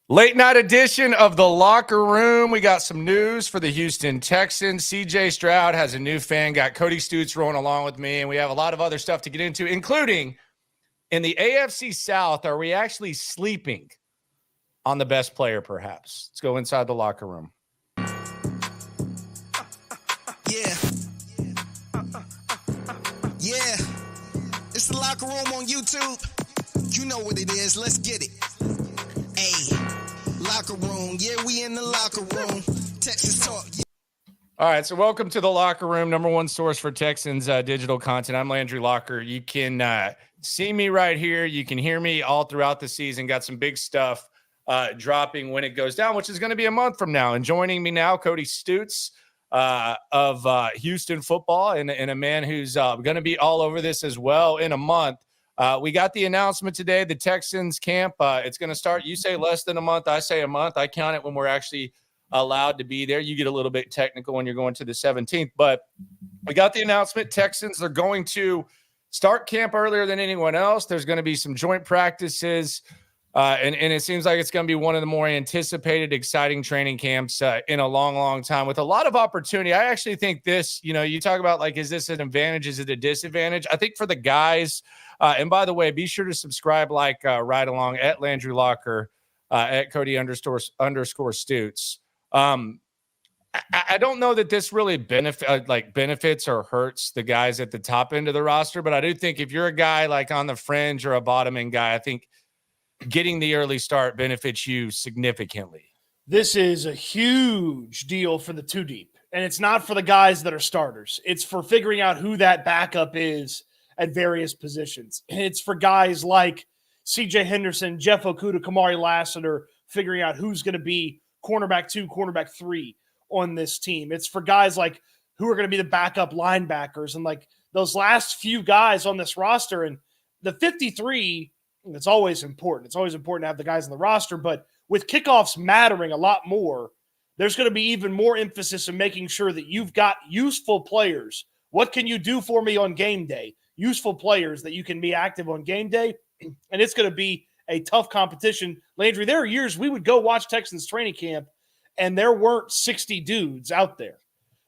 Late night edition of the Locker Room. We got some news for the Houston Texans. CJ Stroud has a new fan, got Cody Stutes rolling along with me, and we have a lot of other stuff to get into, including in the AFC South, are we actually sleeping on the best player, perhaps? Let's go inside the locker room. Yeah. It's the Locker Room on YouTube. You know what it is. Let's get it. Hey. Locker room. Yeah, we in the locker room. Texas talk. Yeah. All right, so welcome to the Locker Room, number one source for Texans digital content. I'm Landry Locker. You can see me right here. You can hear me all throughout the season. Got some big stuff dropping when it goes down, which is going to be a month from now. And joining me now, Cody Stutes of Houston football, and a man who's going to be all over this as well in a month. We got the announcement today, the Texans camp. It's going to start, you say less than a month, I say a month. I count it when we're actually allowed to be there. You get a little bit technical when you're going to the 17th. But we got the announcement. Texans are going to start camp earlier than anyone else. There's going to be some joint practices. And it seems like it's going to be one of the more anticipated, exciting training camps in a long, long time with a lot of opportunity. I actually think this, you talk about like, is this an advantage? Is it a disadvantage? I think for the guys, and by the way, be sure to subscribe, right along at Landry Locker, at Cody _ Stutes. I don't know that this really benefits or hurts the guys at the top end of the roster, but I do think if you're a guy like on the fringe or a bottom end guy, I think getting the early start benefits you significantly. This is a huge deal for the two deep, and it's not for the guys that are starters. It's for figuring out who that backup is at various positions. It's for guys like CJ Henderson, Jeff Okudah, Kamari Lassiter, figuring out who's going to be cornerback 2, cornerback 3 on this team. It's for guys like who are going to be the backup linebackers and like those last few guys on this roster. And the 53, it's always important. It's always important to have the guys on the roster, but with kickoffs mattering a lot more, there's going to be even more emphasis in making sure that you've got useful players. What can you do for me on game day? Useful players that you can be active on game day, and it's going to be a tough competition. Landry, there are years we would go watch Texans training camp, and there weren't 60 dudes out there.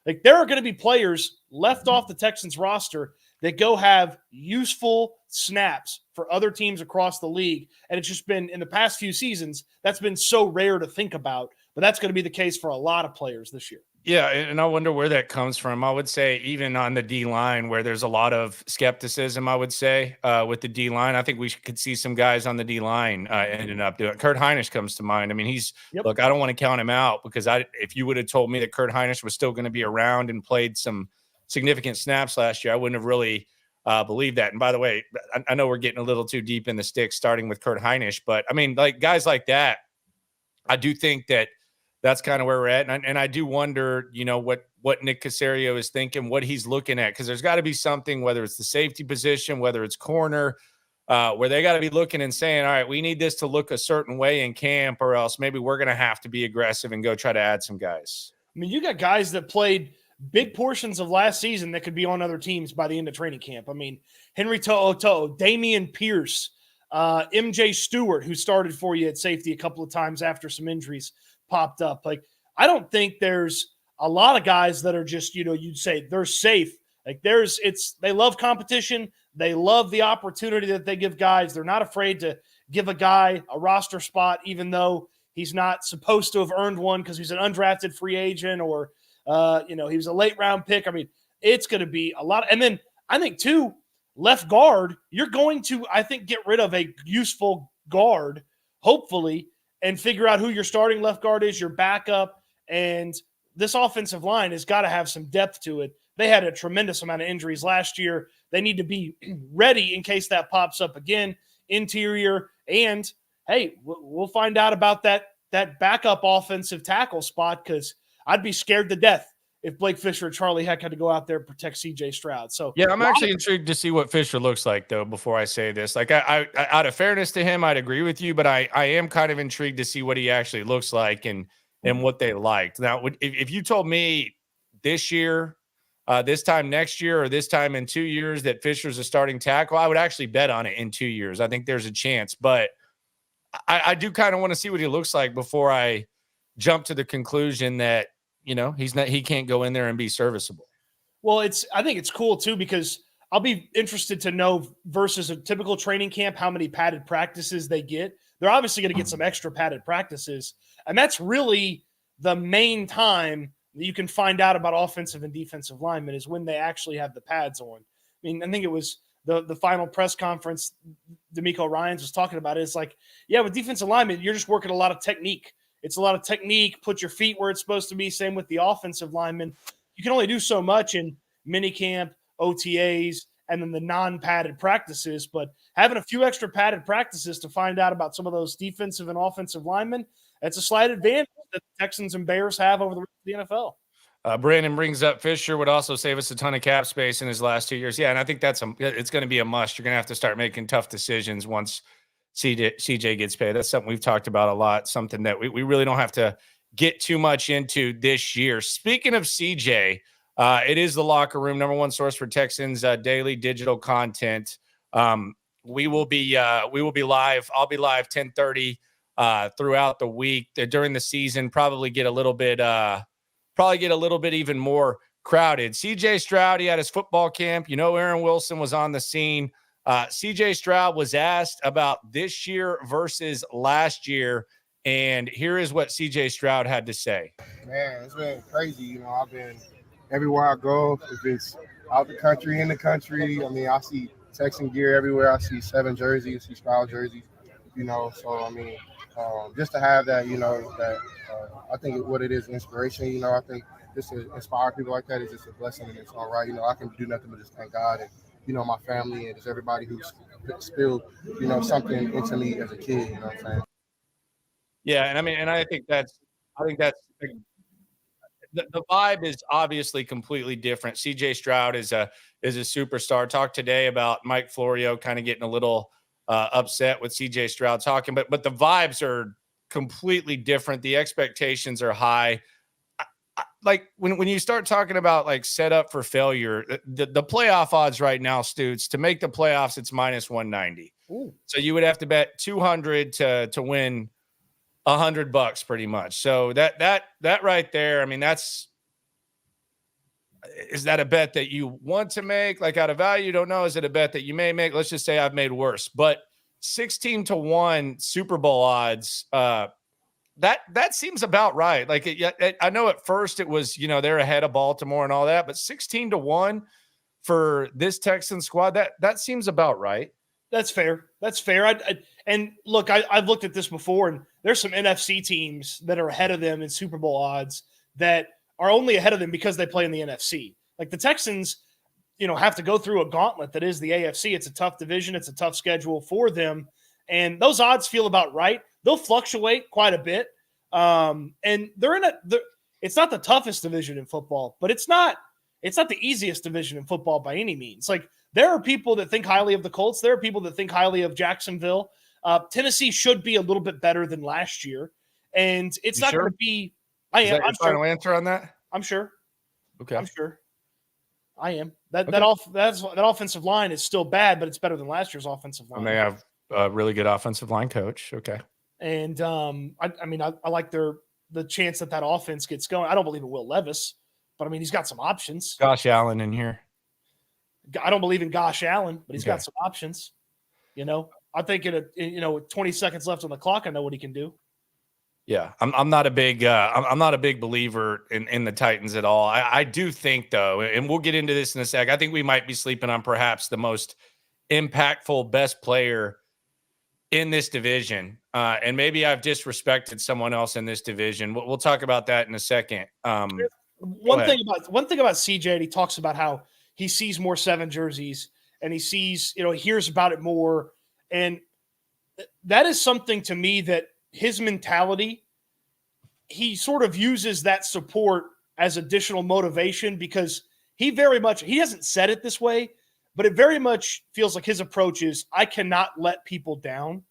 Like, there are going to be players left off the Texans roster that go have useful snaps for other teams across the league. And it's just been, in the past few seasons, that's been so rare to think about. But that's going to be the case for a lot of players this year. Yeah, and I wonder where that comes from. I would say even on the D-line where there's a lot of skepticism, I would say, with the D-line. I think we could see some guys on the D-line ending up doing it. Kurt Hinish comes to mind. I mean, look, I don't want to count him out because if you would have told me that Kurt Hinish was still going to be around and played some significant snaps last year, I wouldn't have really believed that. And by the way, I know we're getting a little too deep in the sticks starting with Kurt Hinish, but I mean, like guys like that, I do think that's kind of where we're at. And I do wonder, what Nick Caserio is thinking, what he's looking at, because there's got to be something, whether it's the safety position, whether it's corner, where they got to be looking and saying, all right, we need this to look a certain way in camp, or else maybe we're going to have to be aggressive and go try to add some guys. I mean, you got guys that played big portions of last season that could be on other teams by the end of training camp. I mean, Henry To'oTo'o, Damian Pierce, MJ Stewart, who started for you at safety a couple of times after some injuries popped up. Like, I don't think there's a lot of guys that are just, you'd say they're safe. Like they love competition. They love the opportunity that they give guys. They're not afraid to give a guy a roster spot, even though he's not supposed to have earned one because he's an undrafted free agent or, he was a late round pick. I mean, it's going to be a lot. And then I think too, left guard, you're going to, I think, get rid of a useful guard, hopefully, and figure out who your starting left guard is, your backup, and this offensive line has got to have some depth to it. They had a tremendous amount of injuries last year. They need to be ready in case that pops up again. Interior, and hey, we'll find out about that backup offensive tackle spot, because I'd be scared to death if Blake Fisher or Charlie Heck had to go out there and protect CJ Stroud. So yeah, I'm actually intrigued to see what Fisher looks like, though, before I say this. Like, I out of fairness to him, I'd agree with you, but I am kind of intrigued to see what he actually looks like and what they liked. Now, if you told me this year, this time next year, or this time in 2 years that Fisher's a starting tackle, I would actually bet on it in 2 years. I think there's a chance, but I do kind of want to see what he looks like before I jump to the conclusion that, he can't go in there and be serviceable. Well, I think it's cool too, because I'll be interested to know versus a typical training camp, how many padded practices they get. They're obviously going to get some extra padded practices. And that's really the main time that you can find out about offensive and defensive linemen, is when they actually have the pads on. I mean, I think it was the final press conference D'Amico Ryans was talking about it. It's like, yeah, with defensive linemen, you're just working a lot of technique. It's a lot of technique, put your feet where it's supposed to be. Same with the offensive linemen. You can only do so much in minicamp, OTAs, and then the non-padded practices. But having a few extra padded practices to find out about some of those defensive and offensive linemen, that's a slight advantage that the Texans and Bears have over the rest of the NFL. Brandon brings up Fisher would also save us a ton of cap space in his last 2 years. Yeah, and I think it's going to be a must. You're going to have to start making tough decisions once CJ gets paid. That's something we've talked about a lot, something that we really don't have to get too much into this year. Speaking of CJ, it is the Locker Room, number one source for Texans daily digital content. We will be live. I'll be live 10:30 throughout the week during the season. Probably get a little bit even more crowded. CJ Stroud, he had his football camp. Aaron Wilson was on the scene. CJ Stroud was asked about this year versus last year, and here is what CJ Stroud had to say. Man, it's been crazy. I've been everywhere I go. If it's out the country, in the country, I see Texan gear everywhere. I see 7 jerseys, I see Stroud jerseys, so, just to have that, I think what it is, inspiration, I think just to inspire people like that is just a blessing in its own right. I can do nothing but just thank God and, my family and just everybody who's spilled, something into me as a kid, you know what I'm saying? Yeah, and I think that's the vibe is obviously completely different. CJ Stroud is a superstar. Talked today about Mike Florio kind of getting a little upset with CJ Stroud talking, but the vibes are completely different. The expectations are high. Like when you start talking about like set up for failure, the playoff odds right now, Stoots, to make the playoffs, it's minus 190. Ooh. So you would have to bet 200 to win $100 pretty much. So that right there, is that a bet that you want to make? Like out of value, don't know. Is it a bet that you may make? Let's just say I've made worse, but 16-1 Super Bowl odds, that seems about right. Like I know at first it was, they're ahead of Baltimore and all that, but 16-1 for this Texan squad, that seems about right. That's fair. And look, I've looked at this before, and there's some NFC teams that are ahead of them in Super Bowl odds that are only ahead of them because they play in the NFC. Like the Texans, have to go through a gauntlet that is the AFC. It's a tough division. It's a tough schedule for them. And those odds feel about right. They'll fluctuate quite a bit. And it's not the toughest division in football, but it's not the easiest division in football by any means. Like there are people that think highly of the Colts. There are people that think highly of Jacksonville. Tennessee should be a little bit better than last year. And it's not going to be, Is that your final answer on that? I'm sure. Okay. I'm sure. I am. That offensive line is still bad, but it's better than last year's offensive line. And they have a really good offensive line coach. Okay. And I like the chance that offense gets going. I don't believe in Will Levis, but he's got some options. Gosh Allen in here. I don't believe in Gosh Allen, but he's got some options. I think with 20 seconds left on the clock, I know what he can do. Yeah, I'm not a big believer in the Titans at all. I do think though, and we'll get into this in a sec, I think we might be sleeping on perhaps the most impactful, best player in this division. And maybe I've disrespected someone else in this division. We'll talk about that in a second. One thing about CJ, he talks about how he sees more 7 jerseys and he sees, he hears about it more. And that is something to me that his mentality, he sort of uses that support as additional motivation because he hasn't said it this way, but it very much feels like his approach is I cannot let people down.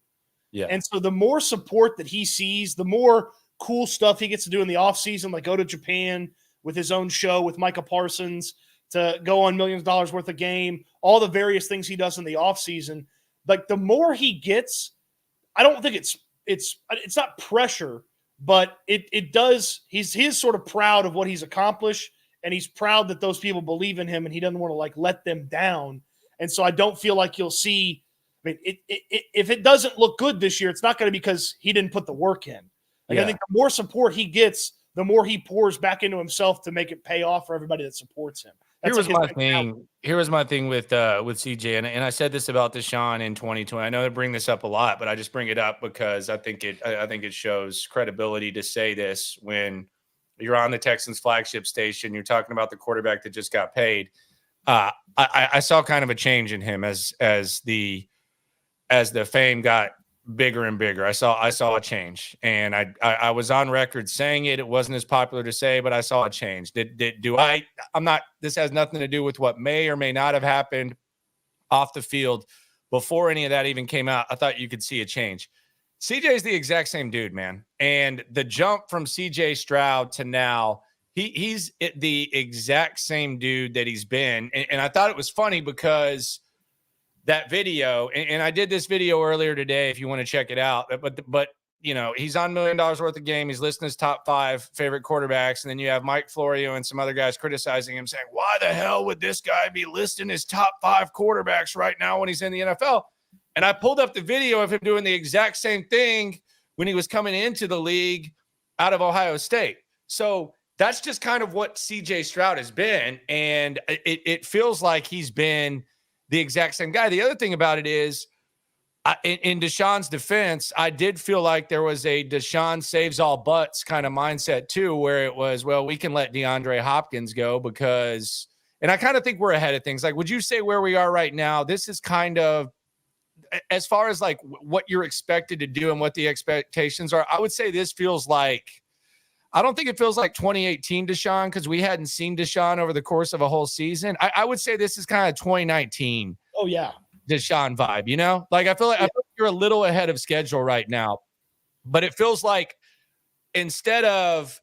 Yeah. And so the more support that he sees, the more cool stuff he gets to do in the offseason, like go to Japan with his own show with Micah Parsons, to go on millions of dollars worth of game, all the various things he does in the offseason. Like the more he gets, I don't think it's it's not pressure, but it does. He is sort of proud of what he's accomplished, and he's proud that those people believe in him, and he doesn't want to like let them down. And so I don't feel like you'll see. I mean, if it doesn't look good this year, it's not going to be because he didn't put the work in. Like, I think the more support he gets, the more he pours back into himself to make it pay off for everybody that supports him. Here was my thing with CJ, and I said this about Deshaun in 2020. I know I bring this up a lot, but I just bring it up because I think it shows credibility to say this when you're on the Texans flagship station. You're talking about the quarterback that just got paid. I saw kind of a change in him as the fame got bigger and bigger. I saw a change, and I was on record saying it. It wasn't as popular to say, but I saw a change. I'm not, this has nothing to do with what may or may not have happened off the field before any of that even came out. I thought you could see a change. CJ is the exact same dude, man. And the jump from CJ Stroud to now, he's the exact same dude that he's been. And I thought it was funny because that video, and I did this video earlier today if you want to check it out, but you know, he's on $1 million worth of game. He's listing his top 5 favorite quarterbacks. And then you have Mike Florio and some other guys criticizing him, saying, why the hell would this guy be listing his top 5 quarterbacks right now when he's in the NFL? And I pulled up the video of him doing the exact same thing when he was coming into the league out of Ohio State. So that's just kind of what CJ Stroud has been. And it feels like he's been the exact same guy. The other thing about it is, in Deshaun's defense, I did feel like there was a Deshaun saves all butts kind of mindset too, where it was, well, we can let DeAndre Hopkins go because, and I kind of think we're ahead of things. Like, would you say where we are right now, this is kind of, as far as like what you're expected to do and what the expectations are, I would say this feels like, I don't think it feels like 2018 Deshaun because we hadn't seen Deshaun over the course of a whole season. I would say this is kind of 2019. Oh, yeah. Deshaun vibe, you know? Like, I feel like you're a little ahead of schedule right now. But it feels like instead of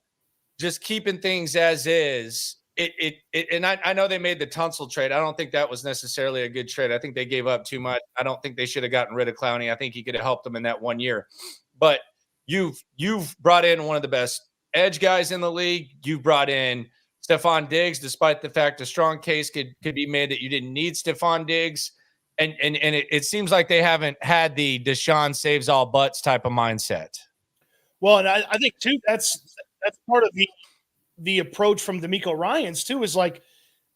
just keeping things as is, and I know they made the Tunsil trade. I don't think that was necessarily a good trade. I think they gave up too much. I don't think they should have gotten rid of Clowney. I think he could have helped them in that 1 year. But you've brought in one of the best edge guys in the league. You brought in Stefon Diggs, despite the fact a strong case could be made that you didn't need Stefon Diggs. And it seems like they haven't had the Deshaun saves all butts type of mindset. Well, and I think too, that's part of the approach from DeMeco Ryans too, is like,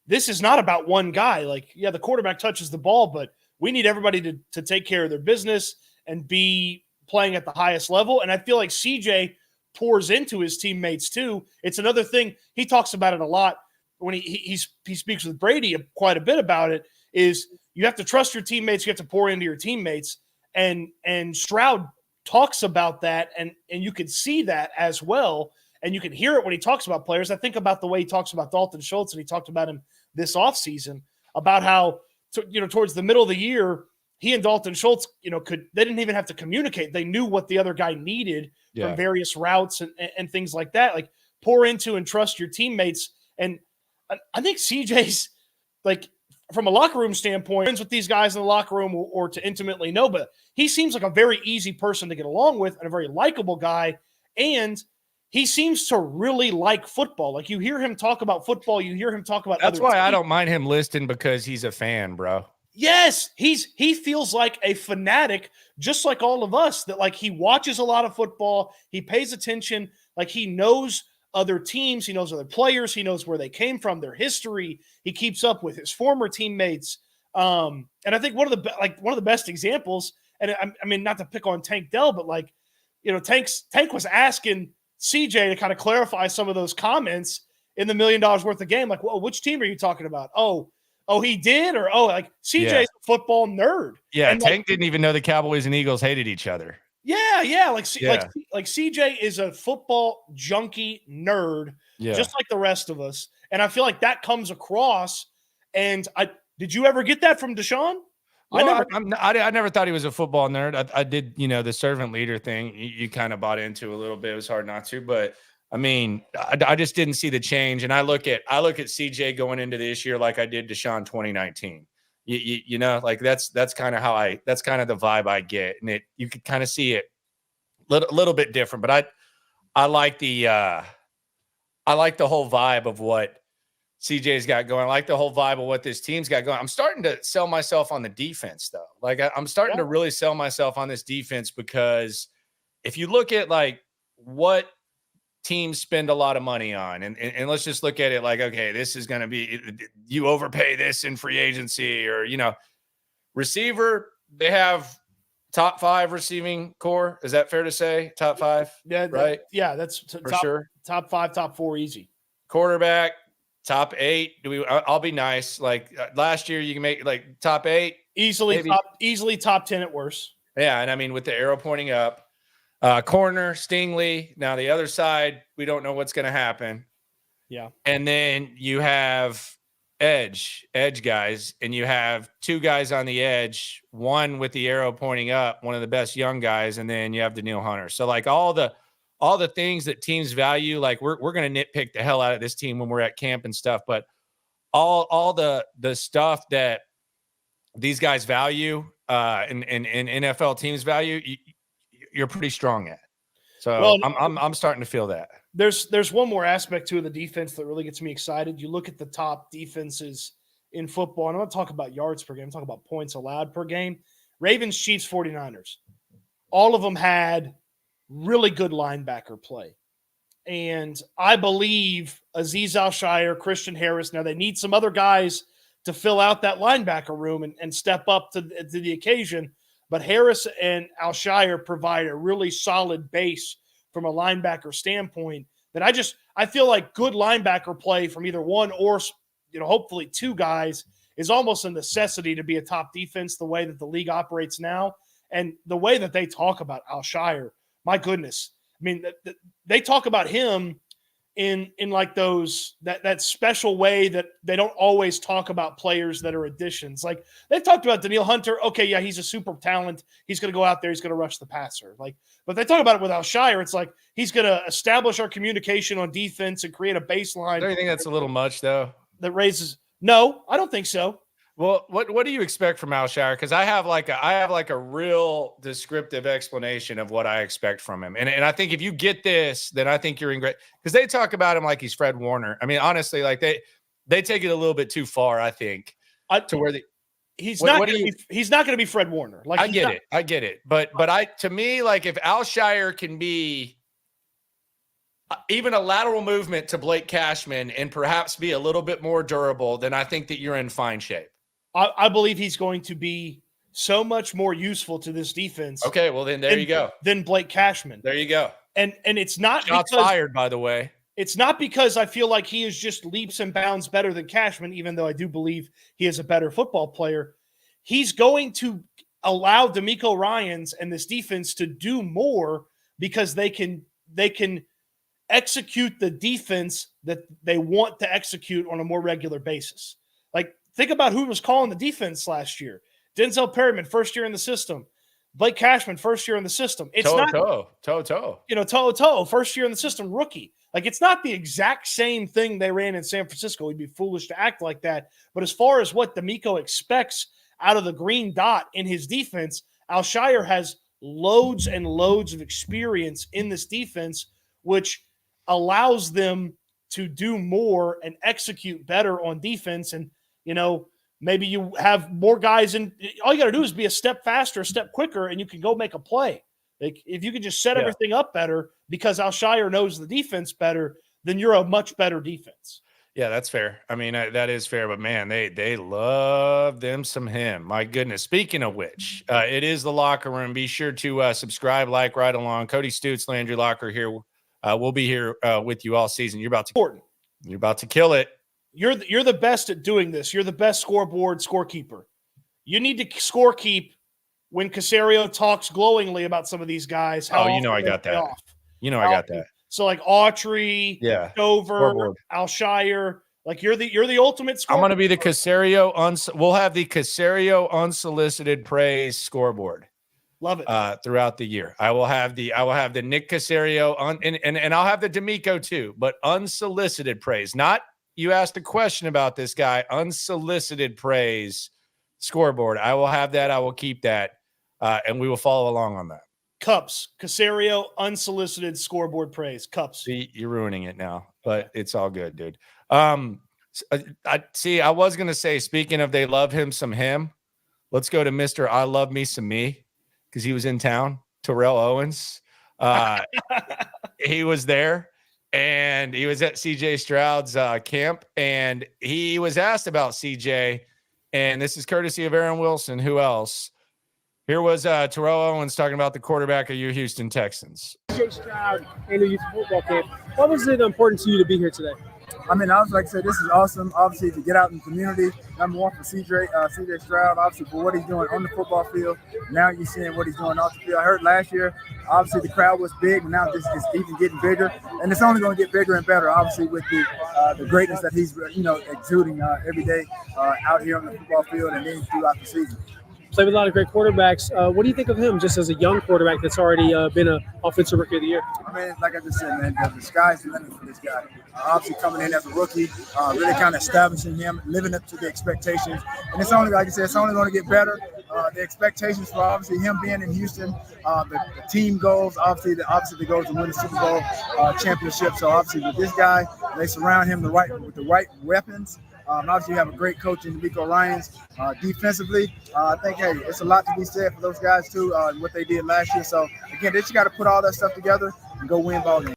this is not about one guy. Like, yeah, the quarterback touches the ball, but we need everybody to take care of their business and be playing at the highest level. And I feel like CJ pours into his teammates too. It's another thing. He talks about it a lot when he speaks with Brady quite a bit about it, is you have to trust your teammates. You have to pour into your teammates. And Stroud talks about that. And you can see that as well. And you can hear it when he talks about players. I think about the way he talks about Dalton Schultz, and he talked about him this offseason, about how, towards the middle of the year, he and Dalton Schultz, they didn't even have to communicate. They knew what the other guy needed from various routes and things like that. Like, pour into and trust your teammates. And I think CJ's, like, from a locker room standpoint, friends with these guys in the locker room or to intimately know, but he seems like a very easy person to get along with and a very likable guy. And he seems to really like football. Like, you hear him talk about football. You hear him talk about That's why I don't mind him listing, because he's a fan, bro. Yes, he feels like a fanatic, just like all of us, that like he watches a lot of football. He pays attention. Like, he knows other teams. He knows other players. He knows where they came from, their history. He keeps up with his former teammates. And I think one of the best examples, and I mean, not to pick on Tank Dell, but like, Tank was asking CJ to kind of clarify some of those comments in the $1 million worth of game. Like, well, which team are you talking about? Oh, he did? Or, like, CJ's a football nerd. Yeah, and Tank didn't even know the Cowboys and Eagles hated each other. Yeah. Like CJ is a football junkie nerd, just like the rest of us. And I feel like that comes across. And did you ever get that from Deshaun? Well, I never thought he was a football nerd. I did, the servant leader thing. You kind of bought into a little bit. It was hard not to, but I mean, I just didn't see the change. And I look at CJ going into this year like I did Deshaun 2019. Like that's kind of the vibe I get. And you could kind of see it little bit different, but I like the whole vibe of what CJ's got going. I like the whole vibe of what this team's got going. I'm starting to sell myself on the defense, though. Like, I'm starting to really sell myself on this defense, because if you look at like what teams spend a lot of money on, and let's just look at it like, okay, this is going to be, you overpay this in free agency, or, receiver, they have top 5 receiving core. Is that fair to say? Top 5? Yeah. Right. That's for sure. Top 5, top 4, easy. Quarterback, top 8. I'll be nice. Like last year, you can make like top 8 easily, top 10 at worst. Yeah. And I mean, with the arrow pointing up, corner, Stingley. Now the other side, we don't know what's going to happen. Yeah. And then you have edge guys, and you have 2 guys on the edge, one with the arrow pointing up, one of the best young guys, and then you have Daniil Hunter. So like all the things that teams value, like we're going to nitpick the hell out of this team when we're at camp and stuff, but all the stuff that these guys value and NFL teams value, you're pretty strong at. So I'm starting to feel that. There's one more aspect to the defense that really gets me excited. You look at the top defenses in football, and I'm going to talk about yards per game. I'm talking about points allowed per game. Ravens, Chiefs, 49ers. All of them had really good linebacker play. And I believe Azeez Al-Shaair, Christian Harris, now they need some other guys to fill out that linebacker room and step up to the occasion. But Harris and Al-Shaair provide a really solid base from a linebacker standpoint that I feel like good linebacker play from either one or, hopefully 2 guys is almost a necessity to be a top defense the way that the league operates now. And the way that they talk about Al-Shaair, my goodness. I mean, they talk about him in like that special way that they don't always talk about players that are additions. Like they've talked about Daniil Hunter. Okay, yeah, he's a super talent. He's going to go out there. He's going to rush the passer. But they talk about it with Al-Shaair. It's like he's going to establish our communication on defense and create a baseline. Don't you think that's a little much, though? That raises no, I don't think so. Well, what do you expect from Al-Shaair? Because I have like a real descriptive explanation of what I expect from him, and I think if you get this, then I think you're in great. Because they talk about him like he's Fred Warner. I mean, honestly, like they take it a little bit too far. I think to where he's not going to be Fred Warner. Like I get it, but to me, like if Al-Shaair can be even a lateral movement to Blake Cashman and perhaps be a little bit more durable, then I think that you're in fine shape. I believe he's going to be so much more useful to this defense. Okay, well then there you go. Than Blake Cashman. There you go. And it's not shots fired, by the way. It's not because I feel like he is just leaps and bounds better than Cashman, even though I do believe he is a better football player. He's going to allow DeMeco Ryans and this defense to do more because they can execute the defense that they want to execute on a more regular basis. Like, think about who was calling the defense last year. Denzel Perryman, first year in the system. Blake Cashman, first year in the system. It's Toto, first year in the system, rookie. Like, it's not the exact same thing they ran in San Francisco. We'd be foolish to act like that. But as far as what DeMeco expects out of the green dot in his defense, Al-Shaair has loads and loads of experience in this defense, which allows them to do more and execute better on defense. And, maybe you have more guys in. All you got to do is be a step faster, a step quicker, and you can go make a play. Like if you could just set everything up better because Al-Shaair knows the defense better, then you're a much better defense. Yeah, that's fair. I mean, that is fair. But man, they love them some him. My goodness. Speaking of which, it is the Locker Room. Be sure to subscribe, like, right along. Cody Stutes, Landry Locker here. We'll be here with you all season. You're about to kill it. You're the best at doing this. You're the best scorekeeper. You need to scorekeep when Caserio talks glowingly about some of these guys. I got that. I got that. So like Autry, Dover, Al-Shaair, like you're the ultimate scorer. I'm going to be the Caserio. We'll have the Caserio unsolicited praise scoreboard. Love it. Throughout the year. I will have the Nick Caserio and I'll have the DeMeco too, but unsolicited praise. Not you asked a question about this guy, unsolicited praise scoreboard. I will have that. I will keep that. And we will follow along on that. Cups. Caserio, unsolicited scoreboard praise. Cups. See, you're ruining it now, but it's all good, dude. I was going to say, speaking of they love him some him, let's go to Mr. I love me some me because he was in town. Terrell Owens. He was there and he was at CJ Stroud's camp, and he was asked about CJ, and this is courtesy of Aaron Wilson. Who else? Here was Terrell Owens talking about the quarterback of your Houston Texans. CJ Stroud and the youth football camp. What was it important to you to be here today? I mean, like I said, this is awesome. Obviously, to get out in the community. Number one for CJ Stroud, obviously for what he's doing on the football field. Now you're seeing what he's doing off the field. I heard last year, obviously the crowd was big, but now it's even getting bigger, and it's only going to get bigger and better. Obviously, with the greatness that he's exuding every day out here on the football field and then throughout the season. Played with a lot of great quarterbacks. What do you think of him just as a young quarterback that's already been an offensive rookie of the year? I mean, like I just said, man, the sky's the limit for this guy. Obviously coming in as a rookie, really kind of establishing him, living up to the expectations. And it's only, like I said, it's only going to get better. The expectations for obviously him being in Houston, the team goals, obviously the goals to win the Super Bowl championship. So obviously with this guy, they surround him with the right weapons. Obviously, you have a great coach in D'Amico Ryans. Defensively, I think, hey, it's a lot to be said for those guys, too, what they did last year. So, again, they just got to put all that stuff together and go win ball games.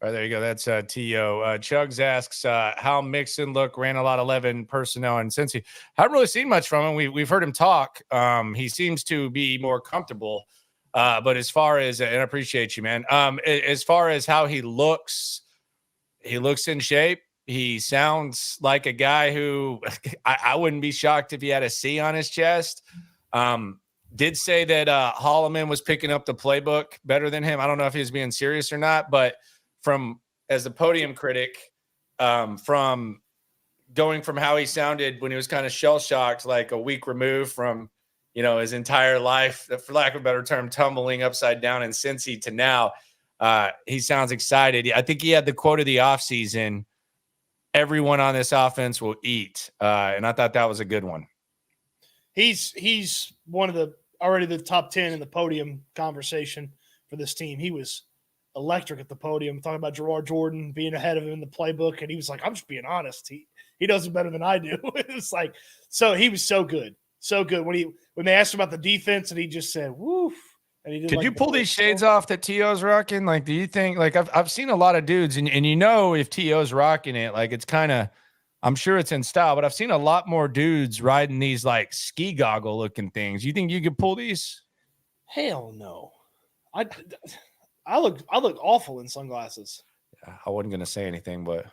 All right, there you go. That's T.O. Chugs asks how Mixon ran a lot of 11 personnel in Cincy. Haven't really seen much from him. We've heard him talk. He seems to be more comfortable. But as far as, and I appreciate you, man, as far as how he looks in shape. He sounds like a guy who I wouldn't be shocked if he had a C on his chest. Did say that Holloman was picking up the playbook better than him. I don't know if he was being serious or not, but as a podium critic, from going from how he sounded when he was kind of shell-shocked, like a week removed from, his entire life, for lack of a better term, tumbling upside down in Cincy to now, he sounds excited. I think he had the quote of the offseason, everyone on this offense will eat. And I thought that was a good one. He's one of already the top 10 in the podium conversation for this team. He was electric at the podium, talking about Gerard Jordan being ahead of him in the playbook. And he was like, I'm just being honest. He does it better than I do. It's like, so he was so good. So good. When they asked him about the defense and he just said, woof. Could you pull these shades off that T.O.'s rocking? Like, do you think, like, I've seen a lot of dudes, and if T.O.'s rocking it, like, it's kind of, I'm sure it's in style, but I've seen a lot more dudes riding these, like, ski goggle looking things. You think you could pull these? Hell no. I look awful in sunglasses. I wasn't going to say anything, but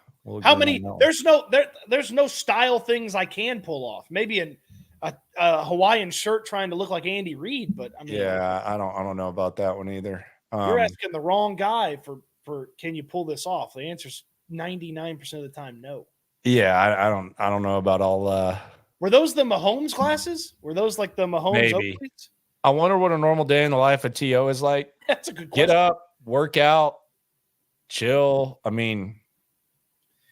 how many, there's no style things I can pull off. Maybe a Hawaiian shirt trying to look like Andy Reid, but I mean, yeah, I don't know about that one either. You're asking the wrong guy for can you pull this off? The answer's 99% of the time no. Yeah, I don't know about all. Were those the Mahomes glasses? Were those like the Mahomes? Maybe. Openings? I wonder what a normal day in the life of T.O. is like. That's a good question. Get up, work out, chill. I mean,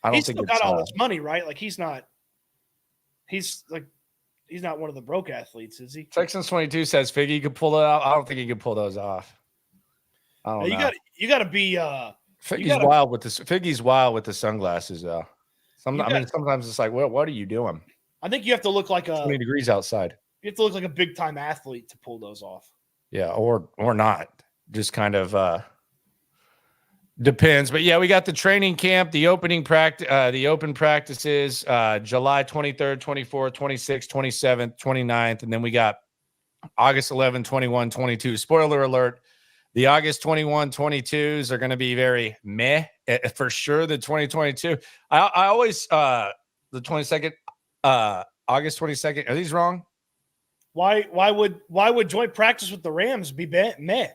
I don't he's think still got all this money, right? Like he's not one of the broke athletes, is he? Texans 22 says Figgy could pull it out. I don't think he could pull those off. I don't know. You got to be. Figgy's wild with the sunglasses, though. Sometimes it's like, well, what are you doing? I think you have to look like 20 degrees outside. You have to look like a big time athlete to pull those off. Yeah, or not. Just kind of depends. But yeah, we got the training camp, the opening practice, the open practices, July 23rd, 24th, 26th, 27th, 29th, and then we got August 11, 21, 22. Spoiler alert, the August 21, 22s are going to be very meh for sure. The 2022, I always the 22nd, August 22nd. Are these wrong? Why would joint practice with the Rams be meh?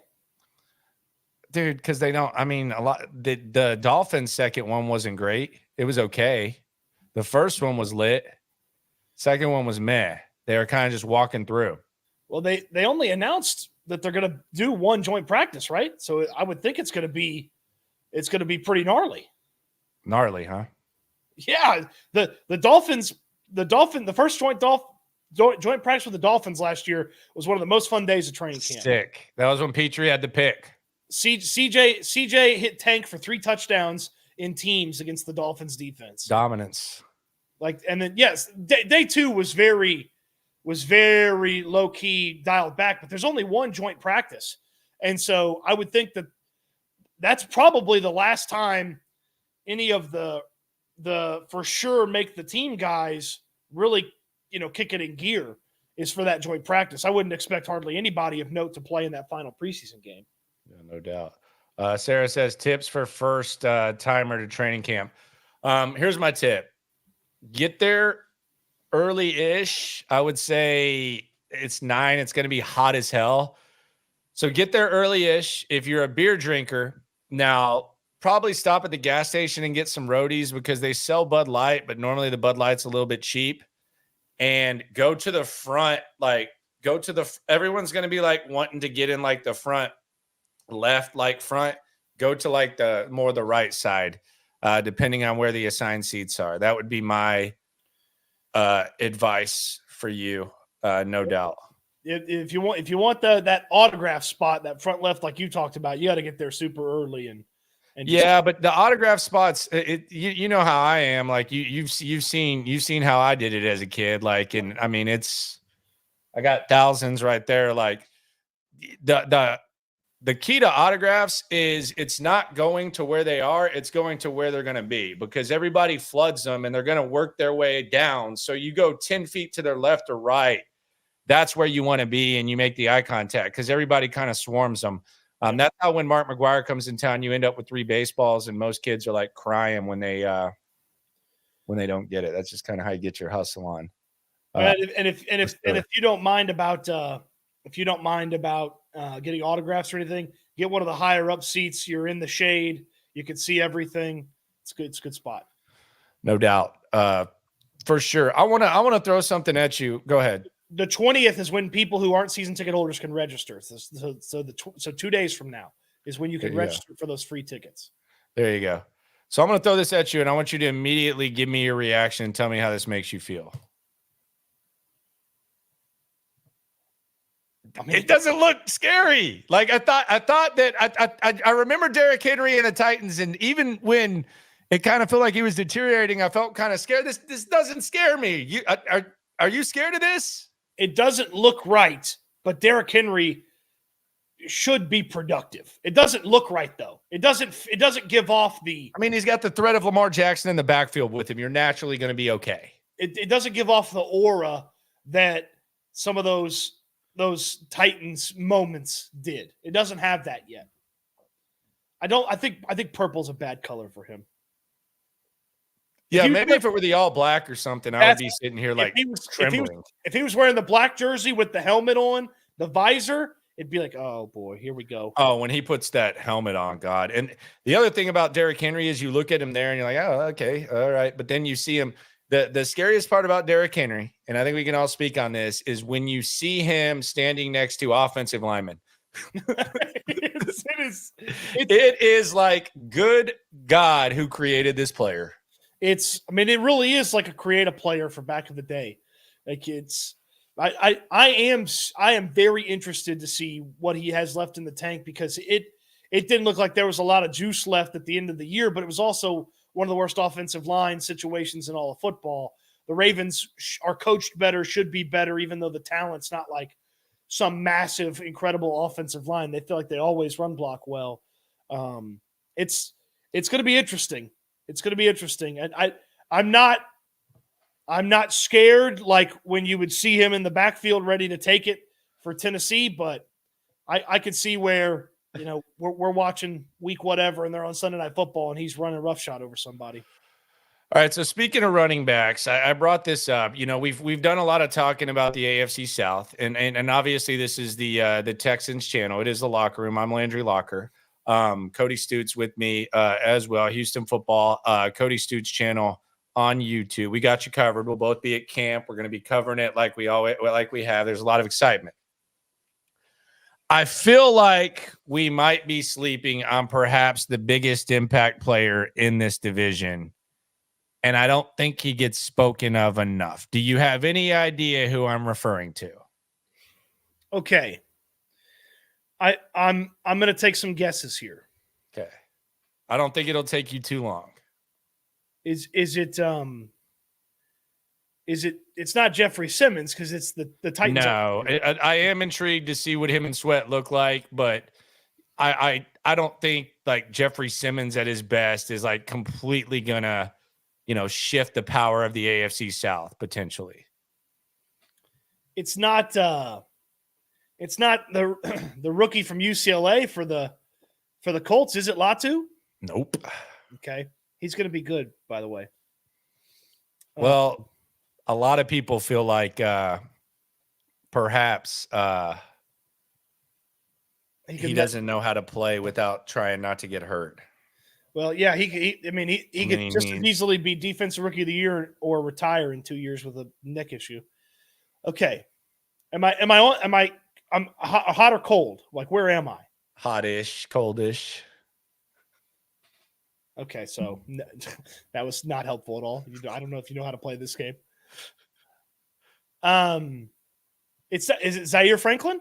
Dude, because they don't. I mean, a lot. The Dolphins' second one wasn't great. It was okay. The first one was lit. Second one was meh. They were kind of just walking through. Well, they only announced that they're going to do one joint practice, right? So I would think it's going to be pretty gnarly. Gnarly, huh? Yeah. The Dolphins, the first joint joint practice with the Dolphins last year was one of the most fun days of training camp. Sick. That was when Petrie had the pick. CJ hit Tank for 3 touchdowns in teams against the Dolphins defense. Dominance. And then yes, day 2 was very low key dialed back, but there's only one joint practice, and so I would think that that's probably the last time any of the for sure make the team guys really kick it in gear is for that joint practice. I wouldn't expect hardly anybody of note to play in that final preseason game. Yeah, no doubt. Sarah says tips for first timer to training camp. Here's my tip. Get there early-ish. I would say it's 9. It's going to be hot as hell. So get there early-ish. If you're a beer drinker, now probably stop at the gas station and get some roadies because they sell Bud Light, but normally the Bud Light's a little bit cheap. And go to the front, everyone's going to be like wanting to get in like the front left, like front. Go to like the right side, depending on where the assigned seats are. That would be my advice for you, no doubt. If you want that autograph spot, that front left, like you talked about, you got to get there super early and yeah, but the autograph spots, you know how I am. Like you've seen how I did it as a kid. Like, and I mean, I got thousands right there. Like the key to autographs is it's not going to where they are, it's going to where they're going to be, because everybody floods them and they're going to work their way down. So you go 10 feet to their left or right. That's where you want to be, and you make the eye contact because everybody kind of swarms them. That's how when Mark McGuire comes in town, you end up with 3 baseballs, and most kids are like crying when they don't get it. That's just kind of how you get your hustle on. If you don't mind about getting autographs or anything, get one of the higher up seats. You're in the shade. You can see everything. It's good. It's a good spot. No doubt. For sure. I want to throw something at you. Go ahead. The 20th is when people who aren't season ticket holders can register. So 2 days from now is when you can register for those free tickets. There you go. So I'm going to throw this at you, and I want you to immediately give me your reaction and tell me how this makes you feel. I mean, it doesn't look scary. Like I thought that I remember Derrick Henry and the Titans, and even when it kind of felt like he was deteriorating, I felt kind of scared. This doesn't scare me. Are you scared of this? It doesn't look right, but Derrick Henry should be productive. It doesn't look right though. It doesn't give off the. I mean, he's got the threat of Lamar Jackson in the backfield with him. You're naturally going to be okay. It doesn't give off the aura that some of those Titans moments did. It doesn't have that yet. I think purple's a bad color for him. Yeah, maybe if it were the all black or something, I would be sitting here like trembling. If he was wearing the black jersey with the helmet on, the visor, it'd be like, oh boy, here we go. Oh, when he puts that helmet on, God. And the other thing about Derrick Henry is you look at him there and you're like, oh, okay, all right. But then you see him. The scariest part about Derrick Henry, and I think we can all speak on this, is when you see him standing next to offensive linemen. It is like, good God, who created this player? It really is like a creative player from back in the day. Like I am very interested to see what he has left in the tank, because it didn't look like there was a lot of juice left at the end of the year, but it was also one of the worst offensive line situations in all of football. The Ravens are coached better, should be better, even though the talent's not like some massive, incredible offensive line. They feel like they always run block well. It's going to be interesting. It's going to be interesting. And I'm not scared like when you would see him in the backfield ready to take it for Tennessee, but I could see where, we're watching week whatever and they're on Sunday Night Football and he's running roughshod over somebody. All right. So speaking of running backs, I brought this up. We've done a lot of talking about the AFC South, and obviously this is the Texans channel. It is the Locker Room. I'm Landry Locker. Cody Stutes with me as well. Houston Football, Cody Stutes channel on YouTube. We got you covered. We'll both be at camp. We're going to be covering it like we have. There's a lot of excitement. I feel like we might be sleeping on perhaps the biggest impact player in this division and I don't think he gets spoken of enough. Do you have any idea who I'm referring to? Okay. I'm going to take some guesses here. Okay. I don't think it'll take you too long. Is it it's not Jeffrey Simmons because it's the Titans. No, I am intrigued to see what him and Sweat look like, but I don't think like Jeffrey Simmons at his best is like completely gonna, shift the power of the AFC South potentially. It's not the the rookie from UCLA for the Colts, is it Latu? Nope. Okay. He's going to be good, by the way. Well, a lot of people feel like perhaps he doesn't know how to play without trying not to get hurt. Well, yeah, he could just as easily be defensive rookie of the year or retire in 2 years with a neck issue. Okay. I'm hot or cold? Like, where am I? Hottish, coldish. Okay, so that was not helpful at all. I don't know if you know how to play this game. Is it Zaire Franklin?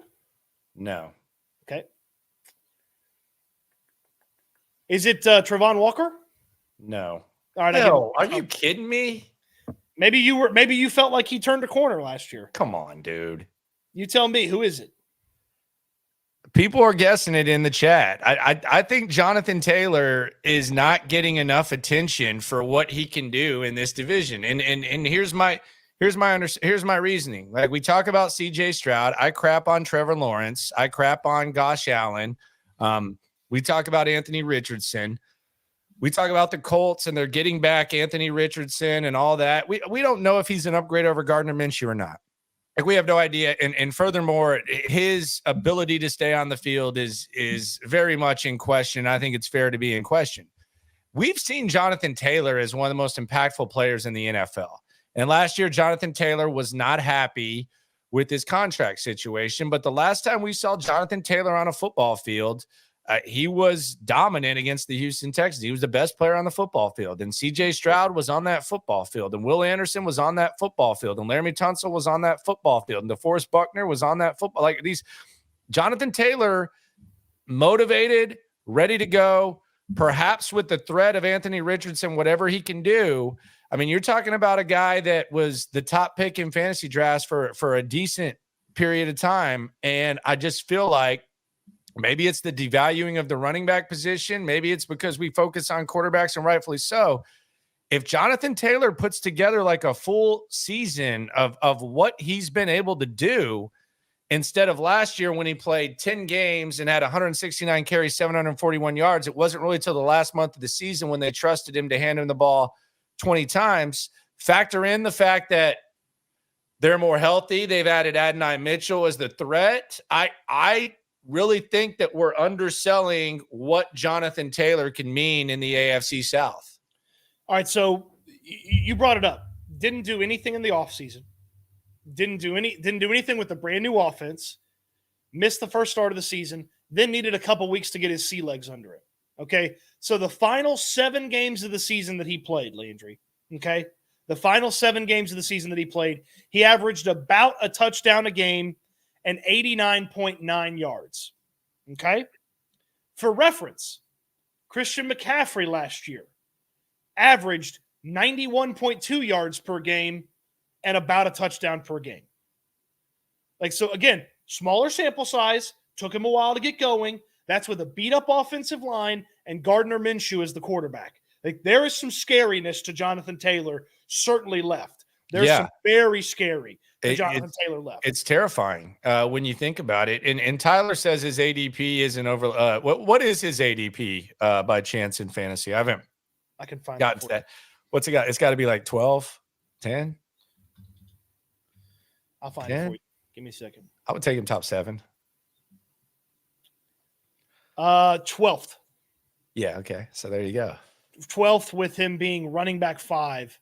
No. Okay. Is it Trevon Walker? No. All right. No, are you kidding me? Maybe you felt like he turned a corner last year. Come on, dude. You tell me, who is it? People are guessing it in the chat. I think Jonathan Taylor is not getting enough attention for what he can do in this division. And here's my reasoning. Like, we talk about CJ Stroud, I crap on Trevor Lawrence, I crap on Josh Allen. We talk about Anthony Richardson. We talk about the Colts and they're getting back Anthony Richardson and all that. We don't know if he's an upgrade over Gardner Minshew or not. Like, we have no idea. And furthermore, his ability to stay on the field is very much in question. I think it's fair to be in question. We've seen Jonathan Taylor as one of the most impactful players in the NFL. And last year, Jonathan Taylor was not happy with his contract situation. But the last time we saw Jonathan Taylor on a football field, he was dominant against the Houston Texans. He was the best player on the football field. And CJ Stroud was on that football field. And Will Anderson was on that football field. And Laramie Tunsil was on that football field. And DeForest Buckner was on that football. Like, these, Jonathan Taylor, motivated, ready to go, perhaps with the threat of Anthony Richardson, whatever he can do. I mean, you're talking about a guy that was the top pick in fantasy drafts for a decent period of time. And I just feel like maybe it's the devaluing of the running back position. Maybe it's because we focus on quarterbacks, and rightfully so. If Jonathan Taylor puts together like a full season of what he's been able to do, instead of last year when he played 10 games and had 169 carries, 741 yards, it wasn't really till the last month of the season when they trusted him to hand him the ball 20 times. Factor in the fact that they're more healthy. They've added Adonai Mitchell as the threat. I really think that we're underselling what Jonathan Taylor can mean in the AFC South. All right, so you brought it up. Didn't do anything in the offseason. Didn't do anything with the brand new offense. Missed the first start of the season. Then needed a couple weeks to get his sea legs under it. Okay, so the final 7 games of the season that he played, Landry. Okay, the final 7 games of the season that he played, he averaged about a touchdown a game and 89.9 yards. Okay? For reference, Christian McCaffrey last year averaged 91.2 yards per game and about a touchdown per game. Like, so again, smaller sample size, took him a while to get going. That's with a beat-up offensive line and Gardner Minshew as the quarterback. Like, there is some scariness to Jonathan Taylor, certainly left. There's some very scary. Jonathan Taylor left. It's terrifying when you think about it. And Tyler says his ADP isn't over. What is his ADP by chance in fantasy? I can find gotten to that. What's it got? It's got to be like 12, 10. I'll find it for you. Give me a second. I would take him top 7. 12th. Yeah. Okay. So there you go. 12th with him being running back 5.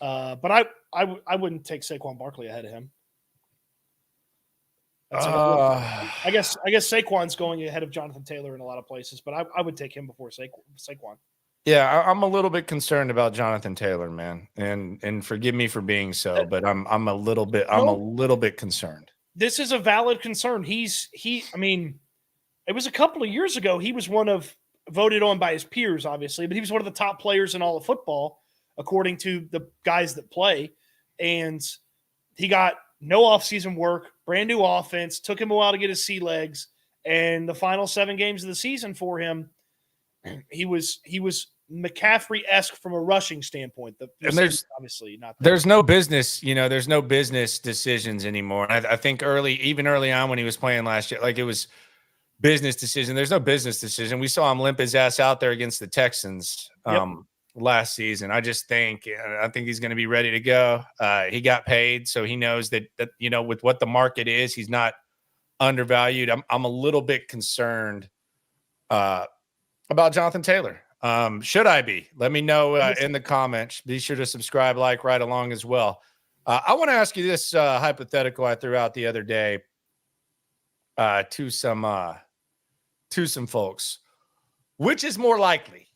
But I wouldn't take Saquon Barkley ahead of him. I guess Saquon's going ahead of Jonathan Taylor in a lot of places, but I would take him before Saquon. Yeah, I'm a little bit concerned about Jonathan Taylor, man, and forgive me for being so, but I'm a little bit concerned. This is a valid concern. I mean, it was a couple of years ago. He was voted on by his peers, obviously, but he was one of the top players in all of football, according to the guys that play. And he got no offseason work, brand new offense, took him a while to get his sea legs. And the final 7 games of the season for him, he was McCaffrey-esque from a rushing standpoint. And there's obviously not. There's no business, there's no business decisions anymore. I think even early on when he was playing last year, like it was business decision. There's no business decision. We saw him limp his ass out there against the Texans last season. I think he's going to be ready to go. He got paid, so he knows that with what the market is, he's not undervalued. I'm a little bit concerned about Jonathan Taylor. Should I be? Let me know in the comments. Be sure to subscribe, like, right along as well. I want to ask you this hypothetical I threw out the other day to some folks. Which is more likely?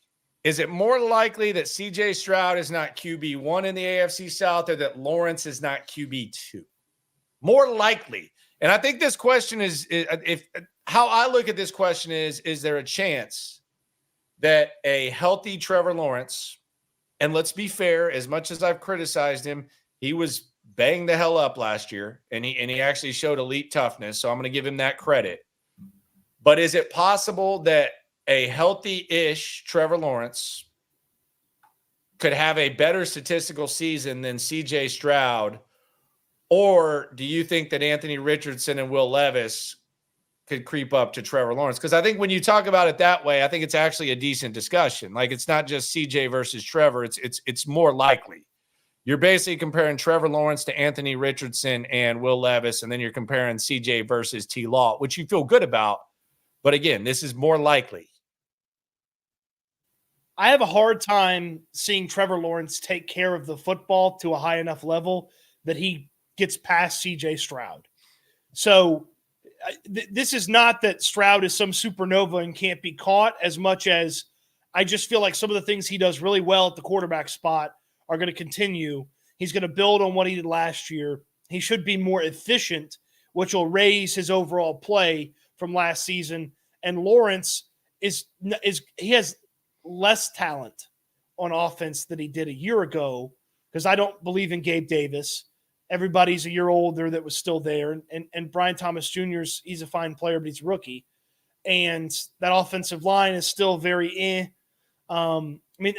Is it more likely that CJ Stroud is not QB1 in the AFC South, or that Lawrence is not QB2? More likely. And I think this question is how I look at this question is there a chance that a healthy Trevor Lawrence, and let's be fair, as much as I've criticized him, he was banged the hell up last year, and he actually showed elite toughness, so I'm going to give him that credit. But is it possible that a healthy-ish Trevor Lawrence could have a better statistical season than CJ Stroud, or do you think that Anthony Richardson and Will Levis could creep up to Trevor Lawrence? Because I think when you talk about it that way, I think it's actually a decent discussion. Like, it's not just CJ versus Trevor. It's more likely. You're basically comparing Trevor Lawrence to Anthony Richardson and Will Levis, and then you're comparing CJ versus T. Law, which you feel good about. But again, this is more likely. I have a hard time seeing Trevor Lawrence take care of the football to a high enough level that he gets past CJ Stroud. So this is not that Stroud is some supernova and can't be caught, as much as I just feel like some of the things he does really well at the quarterback spot are going to continue. He's going to build on what he did last year. He should be more efficient, which will raise his overall play from last season. And Lawrence he has less talent on offense than he did a year ago, because I don't believe in Gabe Davis. Everybody's a year older that was still there. And Brian Thomas Jr. he's a fine player, but he's a rookie. And that offensive line is still very I mean,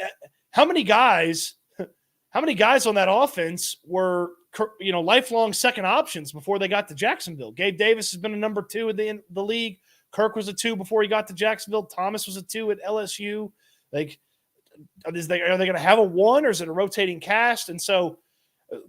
how many guys on that offense were, lifelong second options before they got to Jacksonville? Gabe Davis has been a number 2 in the league. Kirk was a 2 before he got to Jacksonville. Thomas was a 2 at LSU. Like, are they going to have a 1, or is it a rotating cast? And so,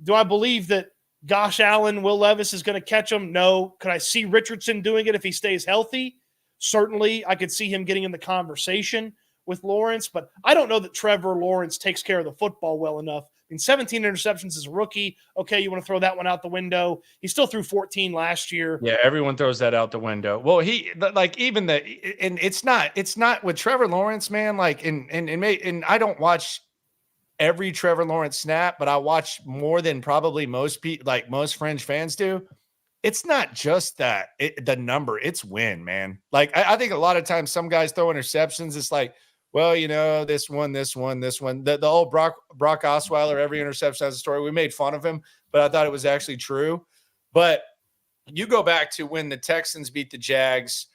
do I believe that Josh Allen, Will Levis is going to catch him? No. Could I see Richardson doing it if he stays healthy? Certainly, I could see him getting in the conversation with Lawrence, but I don't know that Trevor Lawrence takes care of the football well enough. I mean, 17 interceptions as a rookie. Okay, you want to throw that one out the window. He still threw 14 last year. Yeah, everyone throws that out the window. Well, it's not with Trevor Lawrence, man. Like, and I don't watch every Trevor Lawrence snap, but I watch more than probably most people, like most Fringe fans do. It's not just that the number, it's win, man. Like, I think a lot of times some guys throw interceptions. It's like, well, this one. The old Brock Osweiler, every interception has a story. We made fun of him, but I thought it was actually true. But you go back to when the Texans beat the Jags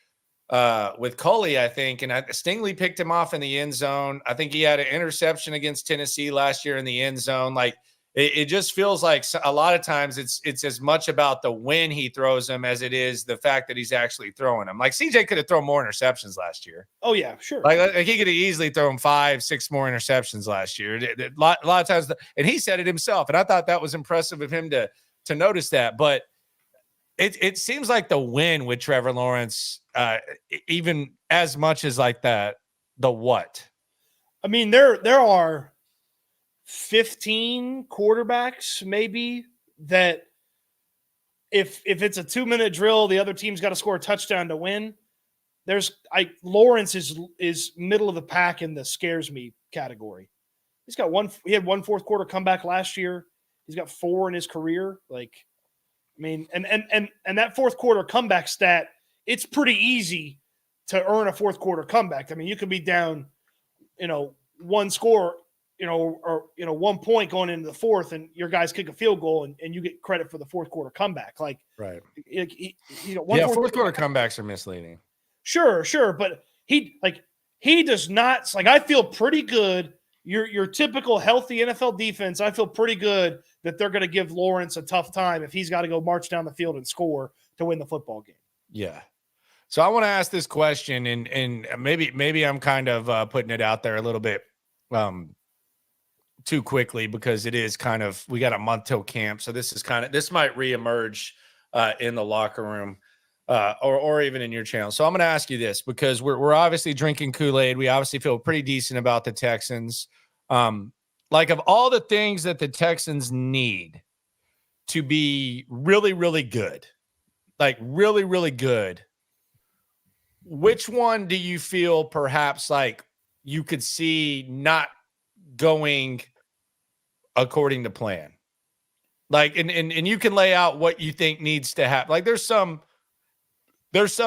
with Culley, I think, and Stingley picked him off in the end zone. I think he had an interception against Tennessee last year in the end zone. Like, it just feels like a lot of times it's as much about the win he throws them as it is the fact that he's actually throwing them. Like, CJ could have thrown more interceptions last year. Oh, yeah, sure. Like he could have easily thrown 5-6 more interceptions last year. A lot of times, and he said it himself, and I thought that was impressive of him to notice that. But it seems like the win with Trevor Lawrence, even as much as like that, the what? I mean, there are 15 quarterbacks maybe that if it's a 2-minute drill, the other team's got to score a touchdown to win. Lawrence is middle of the pack in the scares me category. He had one fourth quarter comeback last year. He's got 4 in his career. Like, I mean, and that fourth quarter comeback stat, it's pretty easy to earn a fourth quarter comeback. I mean, you could be down, one score, or 1 point going into the fourth, and your guys kick a field goal, and you get credit for the fourth quarter comeback. Like, right. Fourth quarter comebacks are misleading. Sure, but he does not, like, I feel pretty good. Your typical healthy NFL defense, I feel pretty good that they're going to give Lawrence a tough time if he's got to go march down the field and score to win the football game. Yeah. So I want to ask this question, and maybe I'm kind of putting it out there a little bit too quickly, because it is kind of, we got a month till camp. So this might reemerge in the locker room. Or even in your channel. So I'm going to ask you this, because we're obviously drinking Kool-Aid. We obviously feel pretty decent about the Texans. Like, of all the things that the Texans need to be really, really good, like really, really good, which one do you feel perhaps like you could see not going according to plan? Like, and you can lay out what you think needs to happen. Like, there's some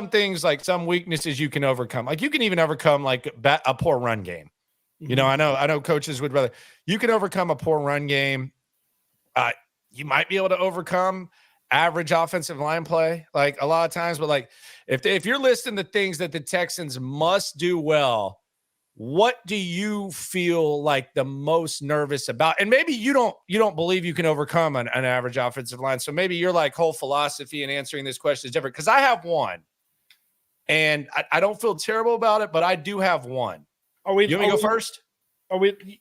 things, like some weaknesses you can overcome. Like, you can even overcome like a poor run game. I know coaches would rather, you can overcome a poor run game. You might be able to overcome average offensive line play, like a lot of times. But like, if you're listing the things that the Texans must do well, what do you feel like the most nervous about? And maybe you don't believe you can overcome an average offensive line. So maybe your like whole philosophy in answering this question is different, because I have one, and I don't feel terrible about it, but I do have one. You want me to go first?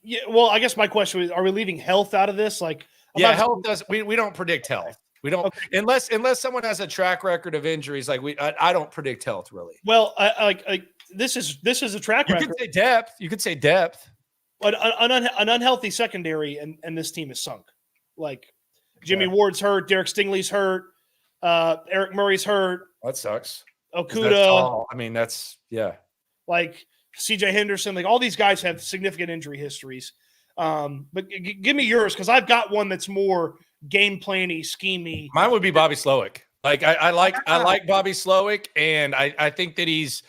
Yeah, well, I guess my question is, are we leaving health out of this? Like, health does. We don't predict health. We don't, unless someone has a track record of injuries. Like, I don't predict health really. Well, this is a track record. You could say depth. But an unhealthy secondary, and this team is sunk. Like, Jimmy Ward's hurt, Derek Stingley's hurt, Eric Murray's hurt. That sucks. Okuda. That's like CJ Henderson. Like, all these guys have significant injury histories. But give me yours, because I've got one that's more game planny, schemey. Mine would be Bobby Slowick. Like, I like Bobby Slowick, and I think that he's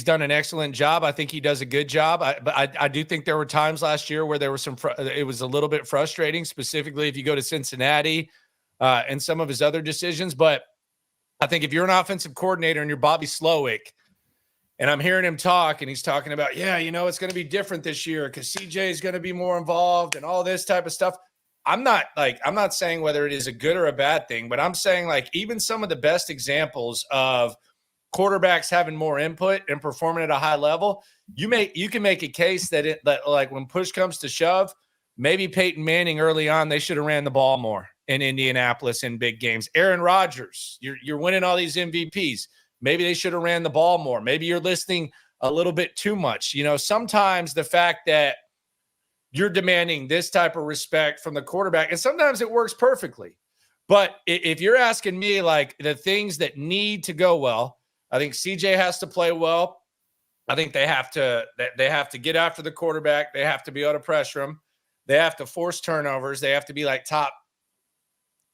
done an excellent job. I think he does a good job. But I do think there were times last year where there was it was a little bit frustrating, specifically if you go to Cincinnati and some of his other decisions. But I think if you're an offensive coordinator and you're Bobby Slowick, and I'm hearing him talk, and he's talking about, it's going to be different this year because CJ is going to be more involved and all this type of stuff. I'm not saying whether it is a good or a bad thing, but I'm saying, like, even some of the best examples of quarterbacks having more input and performing at a high level, you can make a case that like when push comes to shove, maybe Peyton Manning early on, they should have ran the ball more in Indianapolis in big games. Aaron Rodgers, you're winning all these MVPs. Maybe they should have ran the ball more. Maybe you're listening a little bit too much. Sometimes the fact that you're demanding this type of respect from the quarterback, and sometimes it works perfectly. But if you're asking me, like, the things that need to go well, I think CJ has to play well. I think they have to get after the quarterback. They have to be able to pressure him. They have to force turnovers. They have to be like top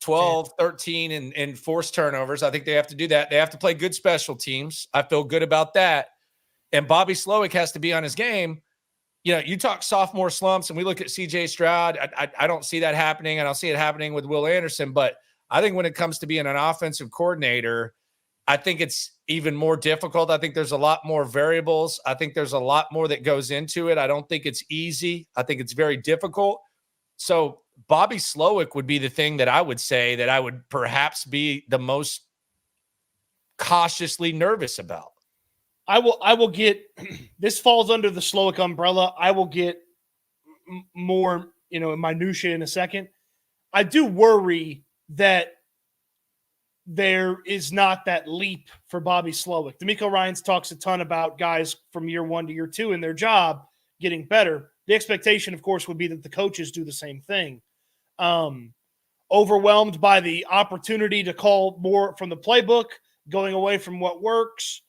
12, 13 in forced turnovers. I think they have to do that. They have to play good special teams. I feel good about that. And Bobby Slowick has to be on his game. You talk sophomore slumps, and we look at CJ Stroud. I don't see that happening. I don't see it happening with Will Anderson. But I think when it comes to being an offensive coordinator, I think it's even more difficult. I think there's a lot more variables. I think there's a lot more that goes into it. I don't think it's easy. I think it's very difficult. So Bobby Slowick would be the thing that I would say that I would perhaps be the most cautiously nervous about. I will get, this falls under the Slowick umbrella. I will get more, minutiae in a second. I do worry that there is not that leap for Bobby Slowick. DeMeco Ryans talks a ton about guys from year 1 to year 2 in their job getting better. The expectation, of course, would be that the coaches do the same thing. Overwhelmed by the opportunity to call more from the playbook, going away from what works.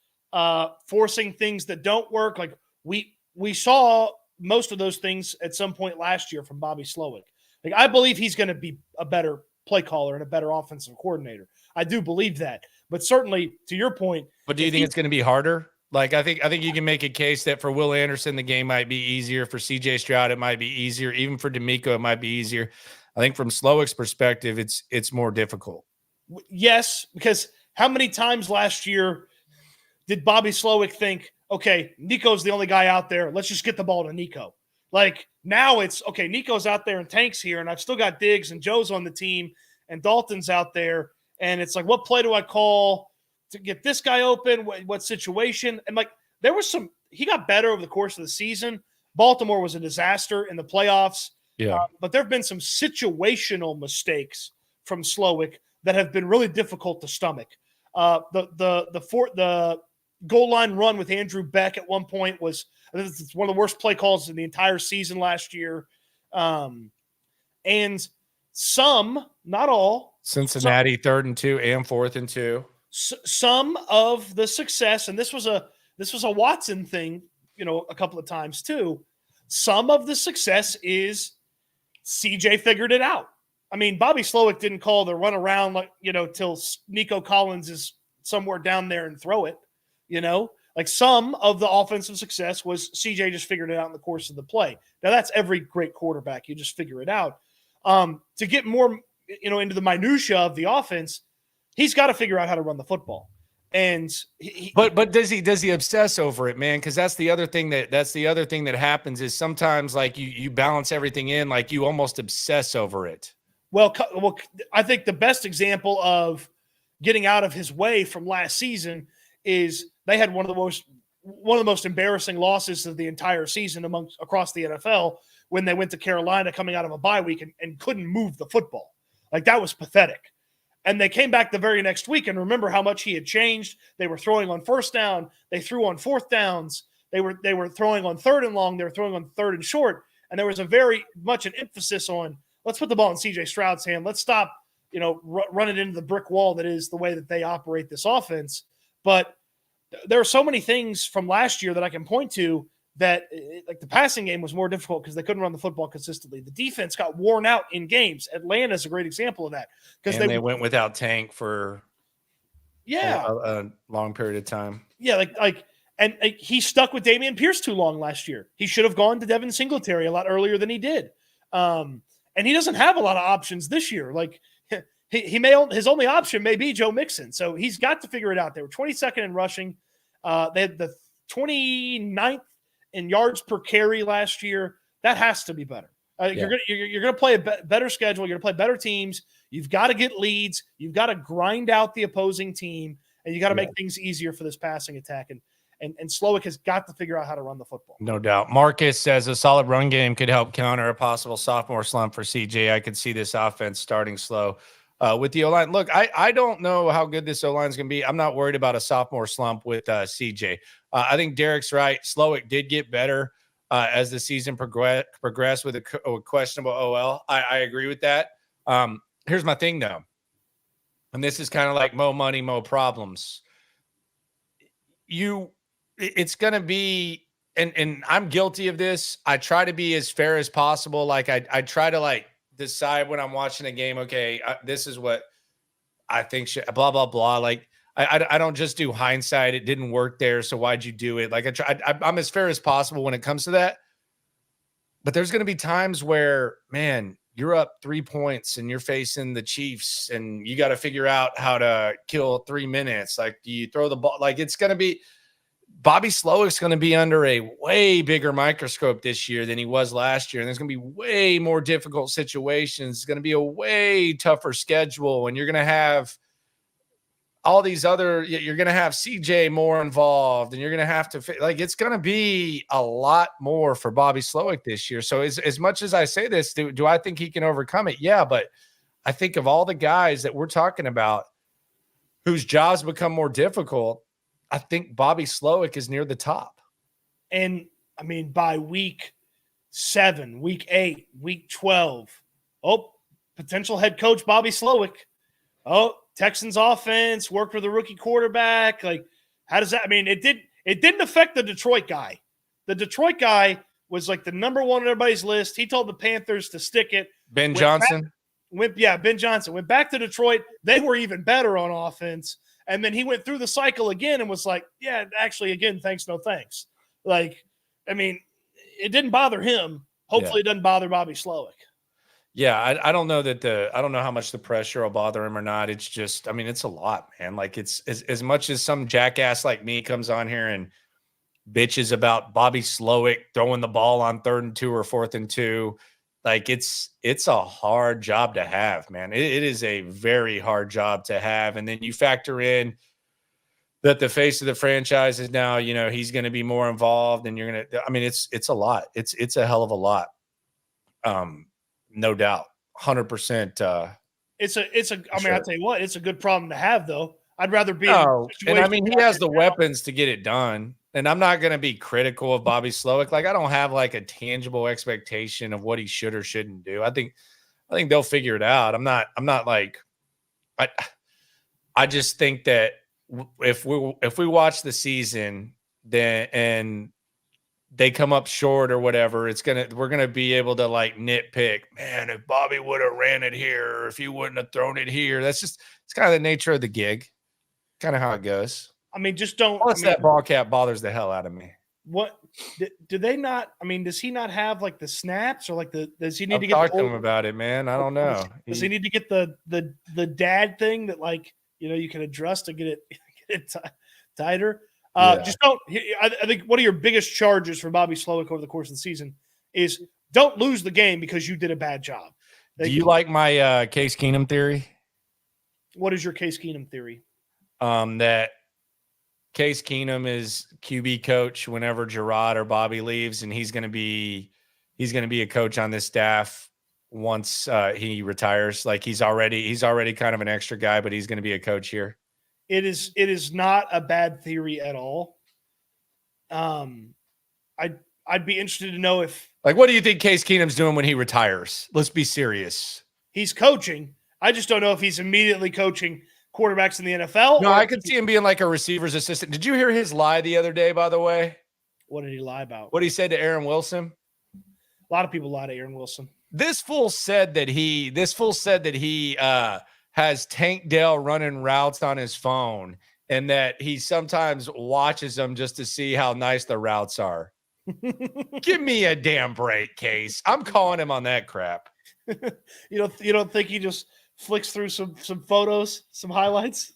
forcing things that don't work. Like we saw most of those things at some point last year from Bobby Slowick. Like I believe he's going to be a better play caller and a better offensive coordinator. I do believe that. But certainly, to your point, but do you think it's going to be harder? Like I think you can make a case that for Will Anderson the game might be easier. For CJ Stroud it might be easier. Even for D'Amico it might be easier. I think from Slowick's perspective it's more difficult. Yes, because how many times last year did Bobby Slowick think, okay, Nico's the only guy out there. Let's just get the ball to Nico. Like now it's okay. Nico's out there and Tank's here, and I've still got Diggs and Joe's on the team, and Dalton's out there, and it's like, what play do I call to get this guy open? What situation? And like there was some. He got better over the course of the season. Baltimore was a disaster in the playoffs. Yeah, but there have been some situational mistakes from Slowick that have been really difficult to stomach. The goal line run with Andrew Beck at one point was it's one of the worst play calls in the entire season last year. And some, not all, Cincinnati 3rd and 2 and 4th and 2. Some of the success, and this was a Watson thing, a couple of times too. Some of the success is CJ figured it out. I mean, Bobby Slowick didn't call the run around, till Nico Collins is somewhere down there and throw it, Like some of the offensive success was CJ just figured it out in the course of the play. Now, that's every great quarterback. You just figure it out. To get more, into the minutia of the offense, he's got to figure out how to run the football. And but does he obsess over it, man? Because that's the other thing that happens is sometimes like you balance everything in, like you almost obsess over it. Well, I think the best example of getting out of his way from last season is they had one of the most embarrassing losses of the entire season across the NFL when they went to Carolina coming out of a bye week and couldn't move the football. Like that was pathetic. And they came back the very next week and remember how much he had changed. They were throwing on first down. They threw on fourth downs. They were throwing on third and long. They were throwing on third and short. And there was a very much an emphasis on let's put the ball in CJ Stroud's hand. Let's stop, run it into the brick wall that is the way that they operate this offense. But there are so many things from last year that I can point to that like the passing game was more difficult because they couldn't run the football consistently. The defense got worn out in games. Atlanta is a great example of that because they went without Tank for a long period of time. Yeah, and he stuck with Dameon Pierce too long last year. He should have gone to Devin Singletary a lot earlier than he did. And he doesn't have a lot of options this year. Like his only option may be Joe Mixon. So he's got to figure it out. They were 22nd in rushing. They had the 29th in yards per carry last year. That has to be better. You're going to play a better schedule. You're going to play better teams. You've got to get leads. You've got to grind out the opposing team, and you got to make things easier for this passing attack. And Slowick has got to figure out how to run the football. No doubt. Marcus says a solid run game could help counter a possible sophomore slump for CJ. I could see this offense starting slow with the O-line. Look, I don't know how good this O-line is going to be. I'm not worried about a sophomore slump with CJ. I think Derrick's right. Slowick did get better as the season progressed with a questionable OL. I agree with that. Here's my thing, though. And this is kind of like mo money, mo problems. It's going to be, and I'm guilty of this. I try to be as fair as possible. Like I try to decide when I'm watching a game, okay, this is what I think should blah, blah, blah. Like I don't just do hindsight. It didn't work there. So why'd you do it? Like I'm as fair as possible when it comes to that. But there's going to be times where, man, you're up 3 points and you're facing the Chiefs and you got to figure out how to kill 3 minutes. Like, do you throw the ball? Like it's going to be, Bobby Slowick's going to be under a way bigger microscope this year than he was last year. And there's going to be way more difficult situations. It's going to be a way tougher schedule. And you're going to have all these you're going to have CJ more involved and you're going to have to it's going to be a lot more for Bobby Slowick this year. So as much as I say this, do I think he can overcome it? Yeah. But I think of all the guys that we're talking about whose jobs become more difficult, I think Bobby Slowick is near the top. And I mean, by week 7, week 8, week 12, potential head coach Bobby Slowick. Texans offense, worked with a rookie quarterback. Like, How does that? I mean, it didn't affect the Detroit guy. The Detroit guy was like the number one on everybody's list. He told the Panthers to stick it. Ben Johnson. Ben Johnson went back to Detroit. They were even better on offense. And then he went through the cycle again and was like, yeah, actually, again, thanks, no thanks. Like, I mean, it didn't bother him. Hopefully it doesn't bother Bobby Slowick. Yeah, I don't know I don't know how much the pressure will bother him or not. It's just, I mean, it's a lot, man. Like, it's as much as some jackass like me comes on here and bitches about Bobby Slowick throwing the ball on 3rd and 2 or 4th and 2. Like, it's a hard job to have, man. It is a very hard job to have. And then you factor in that the face of the franchise is now, he's going to be more involved, and you're going to, I mean, it's a lot. It's a hell of a lot. No doubt. 100%. I mean, I'll tell you what, it's a good problem to have, though. I'd rather be. And I mean, he has the weapons to get it done. And I'm not going to be critical of Bobby Slowick. Like, I don't have like a tangible expectation of what he should or shouldn't do. I think they'll figure it out. I'm not like, I just think that if we watch the season and they come up short or whatever, we're gonna be able to like nitpick, man, if Bobby would have ran it here, or if he wouldn't have thrown it here. It's kind of the nature of the gig, kind of how it goes. I mean, just don't. That ball cap bothers the hell out of me. What do they not? I mean, does he not have like the snaps, or like does he need to get talk to him about it, man? I don't know. Does he need to get the dad thing that, like, you can adjust to get it tighter? Just don't. I think one of your biggest charges for Bobby Slowick over the course of the season is don't lose the game because you did a bad job. Do you like my Case Keenum theory? What is your Case Keenum theory? That Case Keenum is QB coach whenever Gerard or Bobby leaves, and he's going to be a coach on this staff once he retires. Like, he's already kind of an extra guy, but he's going to be a coach here. It is not a bad theory at all. I'd be interested to know if, like, what do you think Case Keenum's doing when he retires? Let's be serious. He's coaching. I just don't know if he's immediately coaching quarterbacks in the NFL. No, I could see him being like a receiver's assistant. Did you hear his lie the other day, by the way? What did he lie about? What he said to Aaron Wilson? A lot of people lie to Aaron Wilson. This fool said that he has Tank Dell running routes on his phone, and that he sometimes watches them just to see how nice the routes are. Give me a damn break, Case. I'm calling him on that crap. You don't think he just flicks through some photos, some highlights?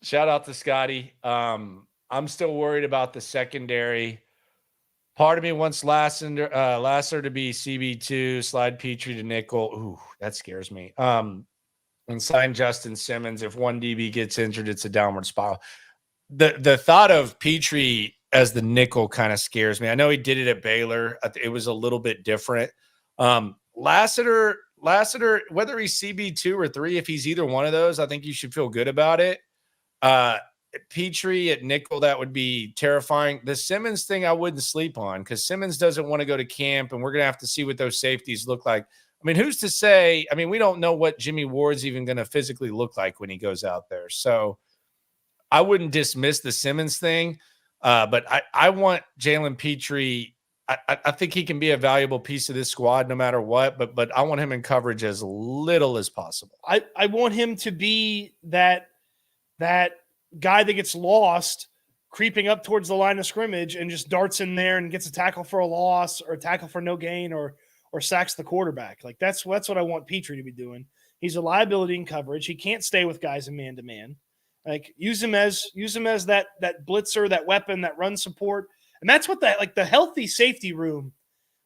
Shout out to Scotty. I'm still worried about the secondary. Part of me wants Lasser to be CB2, slide Petrie to nickel. Ooh, that scares me. And sign Justin Simmons. If one DB gets injured, it's a downward spiral. The thought of Petrie as the nickel kind of scares me. I know he did it at Baylor. It was a little bit different. Lassiter, whether he's CB2 or 3, if he's either one of those, I think you should feel good about it. Petrie at nickel, that would be terrifying. The Simmons thing I wouldn't sleep on, because Simmons doesn't want to go to camp, and we're going to have to see what those safeties look like. I mean, who's to say? I mean, we don't know what Jimmy Ward's even going to physically look like when he goes out there. So I wouldn't dismiss the Simmons thing, but I want Jalen Petrie. I think he can be a valuable piece of this squad no matter what, but I want him in coverage as little as possible. I want him to be that guy that gets lost creeping up towards the line of scrimmage and just darts in there and gets a tackle for a loss or a tackle for no gain or sacks the quarterback. Like, that's what I want Petrie to be doing. He's a liability in coverage. He can't stay with guys in man-to-man. Like, use him as that blitzer, that weapon, that run support. And that's what the healthy safety room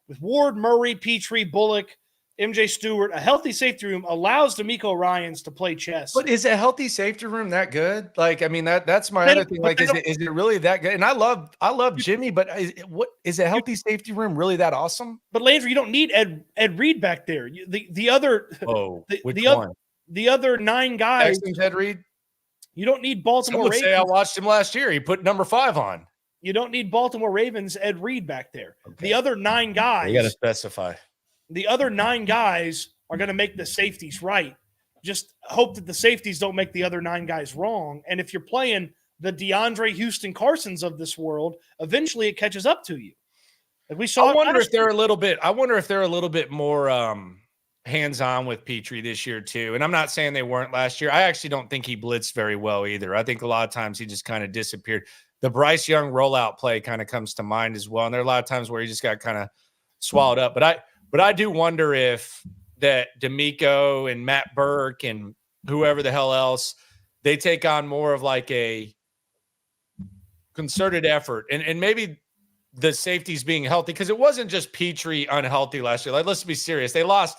with Ward, Murray, Petrie, Bullock, MJ Stewart, a healthy safety room allows DeMeco Ryans to play chess. But is a healthy safety room that good? Like, I mean, that's my other thing. Like, is it really that good? And I love Jimmy, but is a healthy safety room really that awesome? But Landry, you don't need Ed Reed back there. The other other 9 guys. Texans Ed Reed. You don't need Baltimore Ravens. Ravens. Say I watched him last year. He put number 5 on. You don't need Baltimore Ravens Ed Reed back there. Okay. The other 9 guys. You got to specify. The other 9 guys are going to make the safeties right. Just hope that the safeties don't make the other 9 guys wrong. And if you're playing the DeAndre Houston Carsons of this world, eventually it catches up to you. Like we saw. I wonder if they're a little bit more hands-on with Petrie this year too. And I'm not saying they weren't last year. I actually don't think he blitzed very well either. I think a lot of times he just kind of disappeared. The Bryce Young rollout play kind of comes to mind as well. And there are a lot of times where he just got kind of swallowed up. But I do wonder if that D'Amico and Matt Burke and whoever the hell else, they take on more of like a concerted effort. And maybe the safeties being healthy, because it wasn't just Petrie unhealthy last year. Like, let's be serious. They lost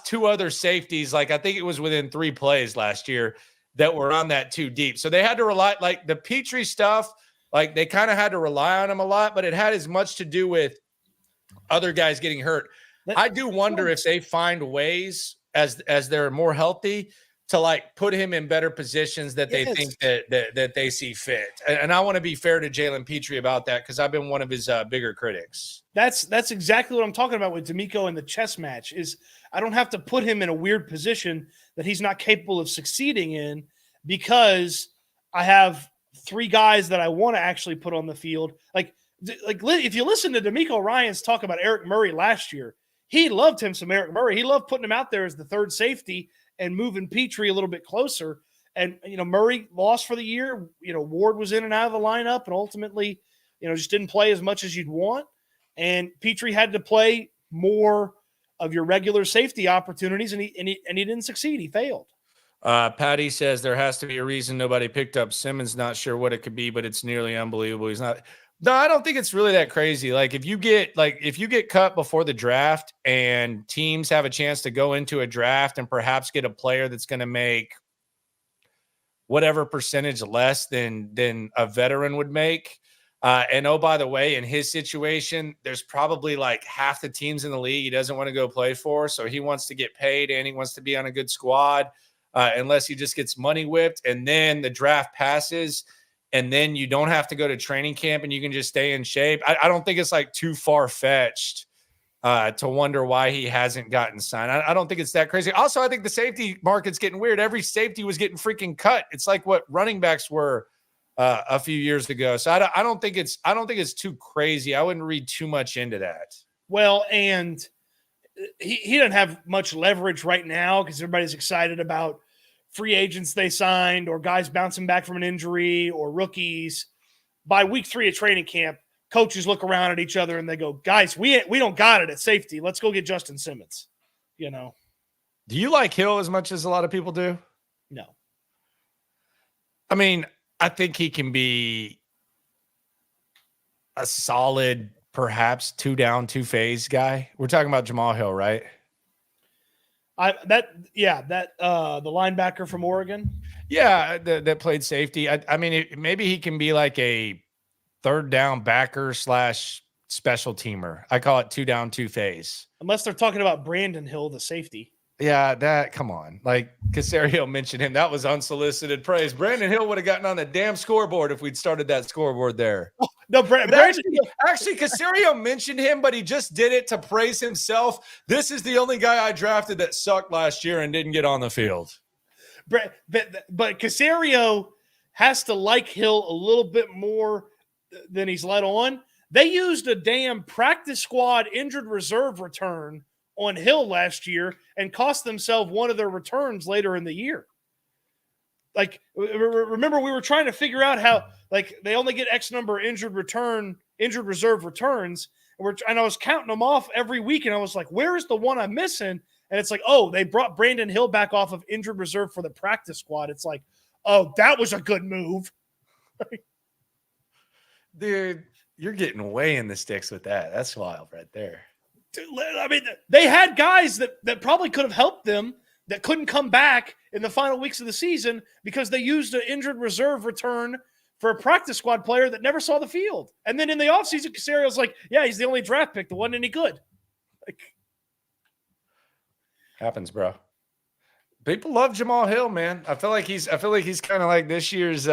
2 other safeties. Like, I think it was within 3 plays last year that were on that 2 deep. So they had to rely, like the Petrie stuff, like they kind of had to rely on him a lot, but it had as much to do with other guys getting hurt. I do wonder if they find ways as they're more healthy to like put him in better positions that they think that they see fit. And I want to be fair to Jalen Petrie about that, because I've been one of his bigger critics. That's exactly what I'm talking about with D'Amico and the chess match. Is I don't have to put him in a weird position that he's not capable of succeeding in, because I have 3 guys that I want to actually put on the field. Like if you listen to D'Amico Ryans talk about Eric Murray last year, he loved him some Eric Murray. He loved putting him out there as the 3rd safety and moving Petrie a little bit closer. And, Murray lost for the year. Ward was in and out of the lineup and ultimately, just didn't play as much as you'd want. And Petrie had to play more of your regular safety opportunities, and he didn't succeed. He failed. Patty says there has to be a reason nobody picked up Simmons. Not sure what it could be, but it's nearly unbelievable. He's not. No, I don't think it's really that crazy. Like if you get cut before the draft and teams have a chance to go into a draft and perhaps get a player that's going to make whatever percentage less than a veteran would make. And oh, by the way, in his situation, there's probably like half the teams in the league he doesn't want to go play for. So he wants to get paid and he wants to be on a good squad, unless he just gets money whipped. And then the draft passes, and then you don't have to go to training camp and you can just stay in shape. I don't think it's like too far-fetched to wonder why he hasn't gotten signed. I don't think it's that crazy. Also, I think the safety market's getting weird. Every safety was getting freaking cut. It's like what running backs were a few years ago. So I don't think it's too crazy. I wouldn't read too much into that. Well, and he doesn't have much leverage right now because everybody's excited about free agents they signed or guys bouncing back from an injury or rookies. By week 3 of training camp, coaches look around at each other and they go, guys, we don't got it at safety. Let's go get Justin Simmons. Do you like Hill as much as a lot of people do? No. I mean, I think he can be a solid, perhaps 2 down, 2 phase guy. We're talking about Jamal Hill, right? The linebacker from Oregon. Yeah, that played safety. I mean, maybe he can be like a 3rd down backer / special teamer. I call it 2 down, 2 phase. Unless they're talking about Brandon Hill, the safety. Yeah, come on. Like Caserio mentioned him. That was unsolicited praise. Brandon Hill would have gotten on the damn scoreboard if we'd started that scoreboard there. Oh, no, actually, Caserio mentioned him, but he just did it to praise himself. This is the only guy I drafted that sucked last year and didn't get on the field. But Caserio has to like Hill a little bit more than he's let on. They used a damn practice squad injured reserve return on Hill last year and cost themselves one of their returns later in the year. Like, remember we were trying to figure out how, like, they only get X number injured reserve returns. And I was counting them off every week. And I was like, where is the one I'm missing? And it's like, oh, they brought Brandon Hill back off of injured reserve for the practice squad. It's like, oh, that was a good move. Dude, you're getting way in the sticks with that. That's wild right there. I mean, they had guys that probably could have helped them that couldn't come back in the final weeks of the season because they used an injured reserve return for a practice squad player that never saw the field. And then in the offseason, Caserio's like, yeah, he's the only draft pick that wasn't any good. Like, happens, bro. People love Jamal Hill, man. I feel like he's kind of like this year's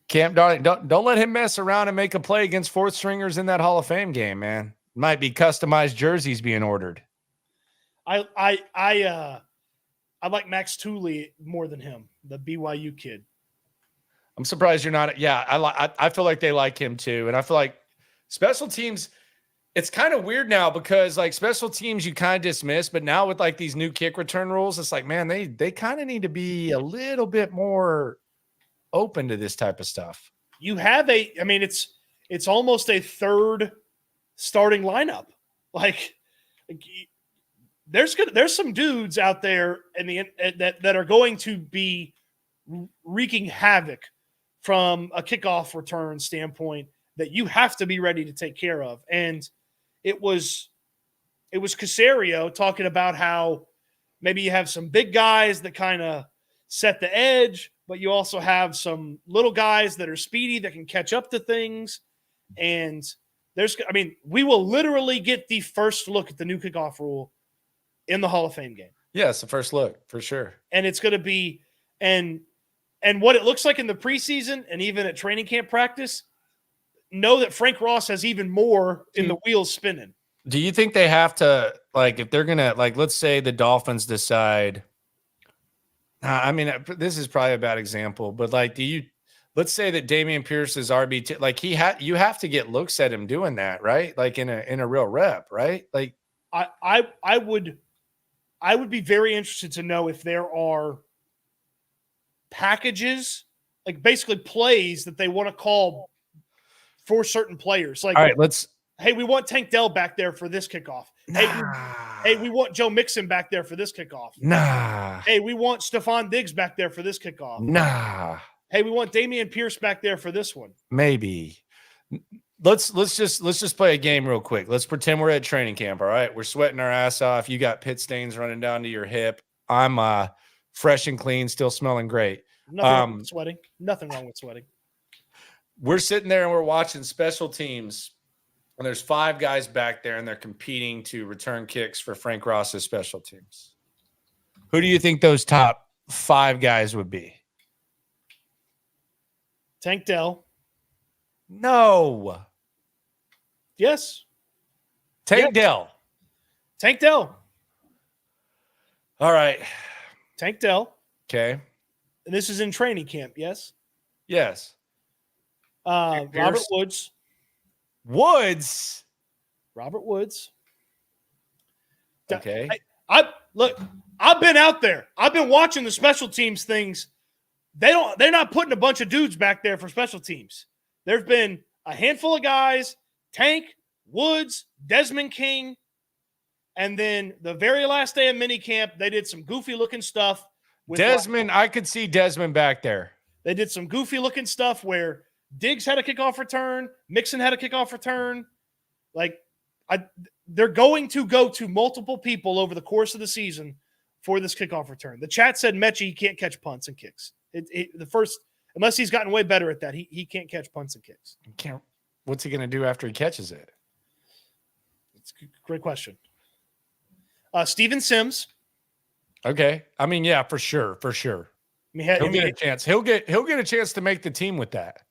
Camp Darling. Don't let him mess around and make a play against 4th stringers in that Hall of Fame game, man. Might be customized jerseys being ordered. I like Max Tooley more than him, the BYU kid. I'm surprised you're not. Yeah, I feel like they like him too, and I feel like special teams. It's kind of weird now because like special teams you kind of dismiss, but now with like these new kick return rules, it's like, man, they kind of need to be a little bit more open to this type of stuff. You have it's almost a third starting lineup. Like there's some dudes out there that are going to be wreaking havoc from a kickoff return standpoint that you have to be ready to take care of. And it was Caserio talking about how maybe you have some big guys that kind of set the edge, but you also have some little guys that are speedy that can catch up to things. And we will literally get the first look at the new kickoff rule in the Hall of Fame game. Yeah, it's the first look for sure. And it's going to be, and what it looks like in the preseason and even at training camp practice, know that Frank Ross has even more in the wheels spinning. Do you think they have to, like, if they're going to, like, let's say the Dolphins decide, this is probably a bad example, but like, let's say that Dameon Pierce is RB2, like you have to get looks at him doing that, right? Like in a real rep, right? Like I would be very interested to know if there are packages, like basically plays that they want to call for certain players. Like, all right, hey, we want Tank Dell back there for this kickoff. Hey, we want Joe Mixon back there for this kickoff. Nah. Hey, we want Stefon Diggs back there for this kickoff. Nah. Hey, we want Dameon Pierce back there for this one. Maybe. Let's just play a game real quick. Let's pretend we're at training camp. All right, we're sweating our ass off. You got pit stains running down to your hip. I'm fresh and clean, still smelling great. Nothing wrong with sweating. Nothing wrong with sweating. We're sitting there and we're watching special teams, and there's 5 guys back there, and they're competing to return kicks for Frank Ross's special teams. Who do you think those top 5 guys would be? Tank Dell. No. Yes. Tank Dell. Tank Dell. All right. Tank Dell. Okay. And this is in training camp, yes? Yes. Robert Woods. Robert Woods. Okay. I've been out there. I've been watching the special teams things. They're not putting a bunch of dudes back there for special teams. There've been a handful of guys, Tank, Woods, Desmond King, and then the very last day of minicamp, they did some goofy looking stuff. Desmond, I could see Desmond back there. They did some goofy looking stuff where Diggs had a kickoff return, Mixon had a kickoff return. They're going to go to multiple people over the course of the season for this kickoff return. The chat said Mechie can't catch punts and kicks. Unless he's gotten way better at that, he can't catch punts and kicks. What's he going to do after he catches it? It's a great question. Steven Sims. Okay. I mean, yeah, for sure. He'll get a chance. He'll get a chance to make the team with that.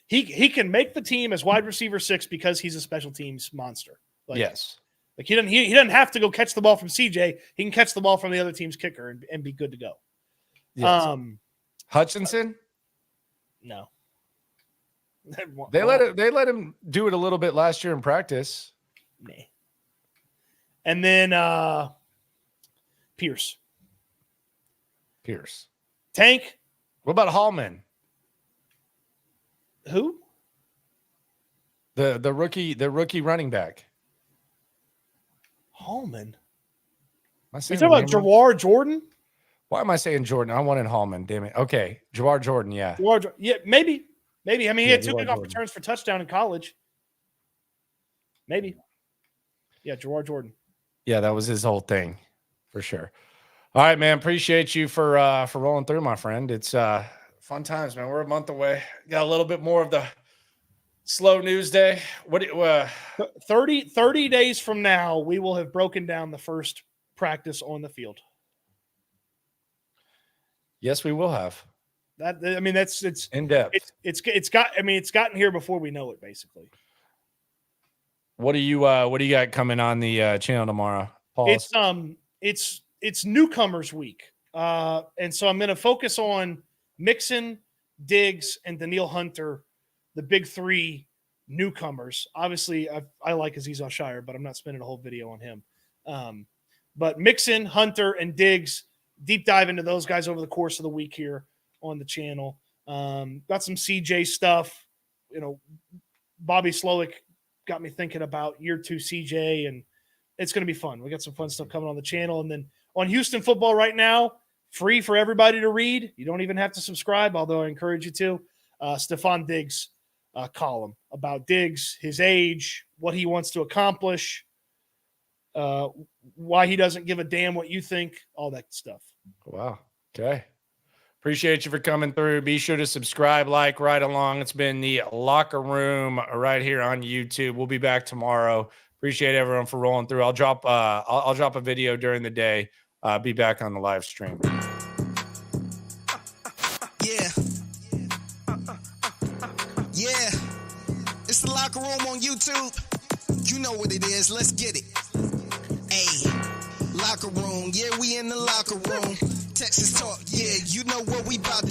He can make the team as wide receiver 6 because he's a special teams monster. Yes. Like he doesn't have to go catch the ball from CJ. He can catch the ball from the other team's kicker and be good to go. Yes. Hutchinson? No. They let him do it a little bit last year in practice. Nah. And then Pierce. Tank. What about Hallman? Who? The rookie running back. Hallman. You talking about Jawar Jordan? Why am I saying Jordan? I wanted Hallman. Damn it. Okay, Jawar Jordan. Yeah. Yeah, maybe. I mean, he had 2 kickoff returns for touchdown in college. Maybe. Yeah, Jawar Jordan. Yeah, that was his whole thing, for sure. All right, man. Appreciate you for rolling through, my friend. It's fun times, man. We're a month away. Got a little bit more of the slow news day. 30 days from now, we will have broken down the first practice on the field. Yes, we will have. It's in depth. It's gotten here before we know it, basically. What do you got coming on the channel tomorrow, Paul? It's newcomers week. And so I'm going to focus on Mixon, Diggs, and Daniil Hunter, the big three newcomers. Obviously, I like Azeez Al-Shire, but I'm not spending a whole video on him. But Mixon, Hunter, and Diggs, deep dive into those guys over the course of the week here on the channel. Got some CJ stuff. Bobby Slowick got me thinking about year 2 CJ, and it's going to be fun. We got some fun stuff coming on the channel. And then on Houston football right now, free for everybody to read. You don't even have to subscribe, although I encourage you to. Stefon Diggs column about Diggs, his age, what he wants to accomplish, why he doesn't give a damn what you think, all that stuff. Wow. Okay. Appreciate you for coming through. Be sure to subscribe, like, right along. It's been the Locker Room right here on YouTube. We'll be back tomorrow. Appreciate everyone for rolling through. I'll drop a video during the day. Be back on the live stream. Yeah. Yeah. It's the Locker Room on YouTube. You know what it is. Let's get it. Hey, Locker Room. Yeah, we in the locker room. Texas talk. Yeah, you know what we about to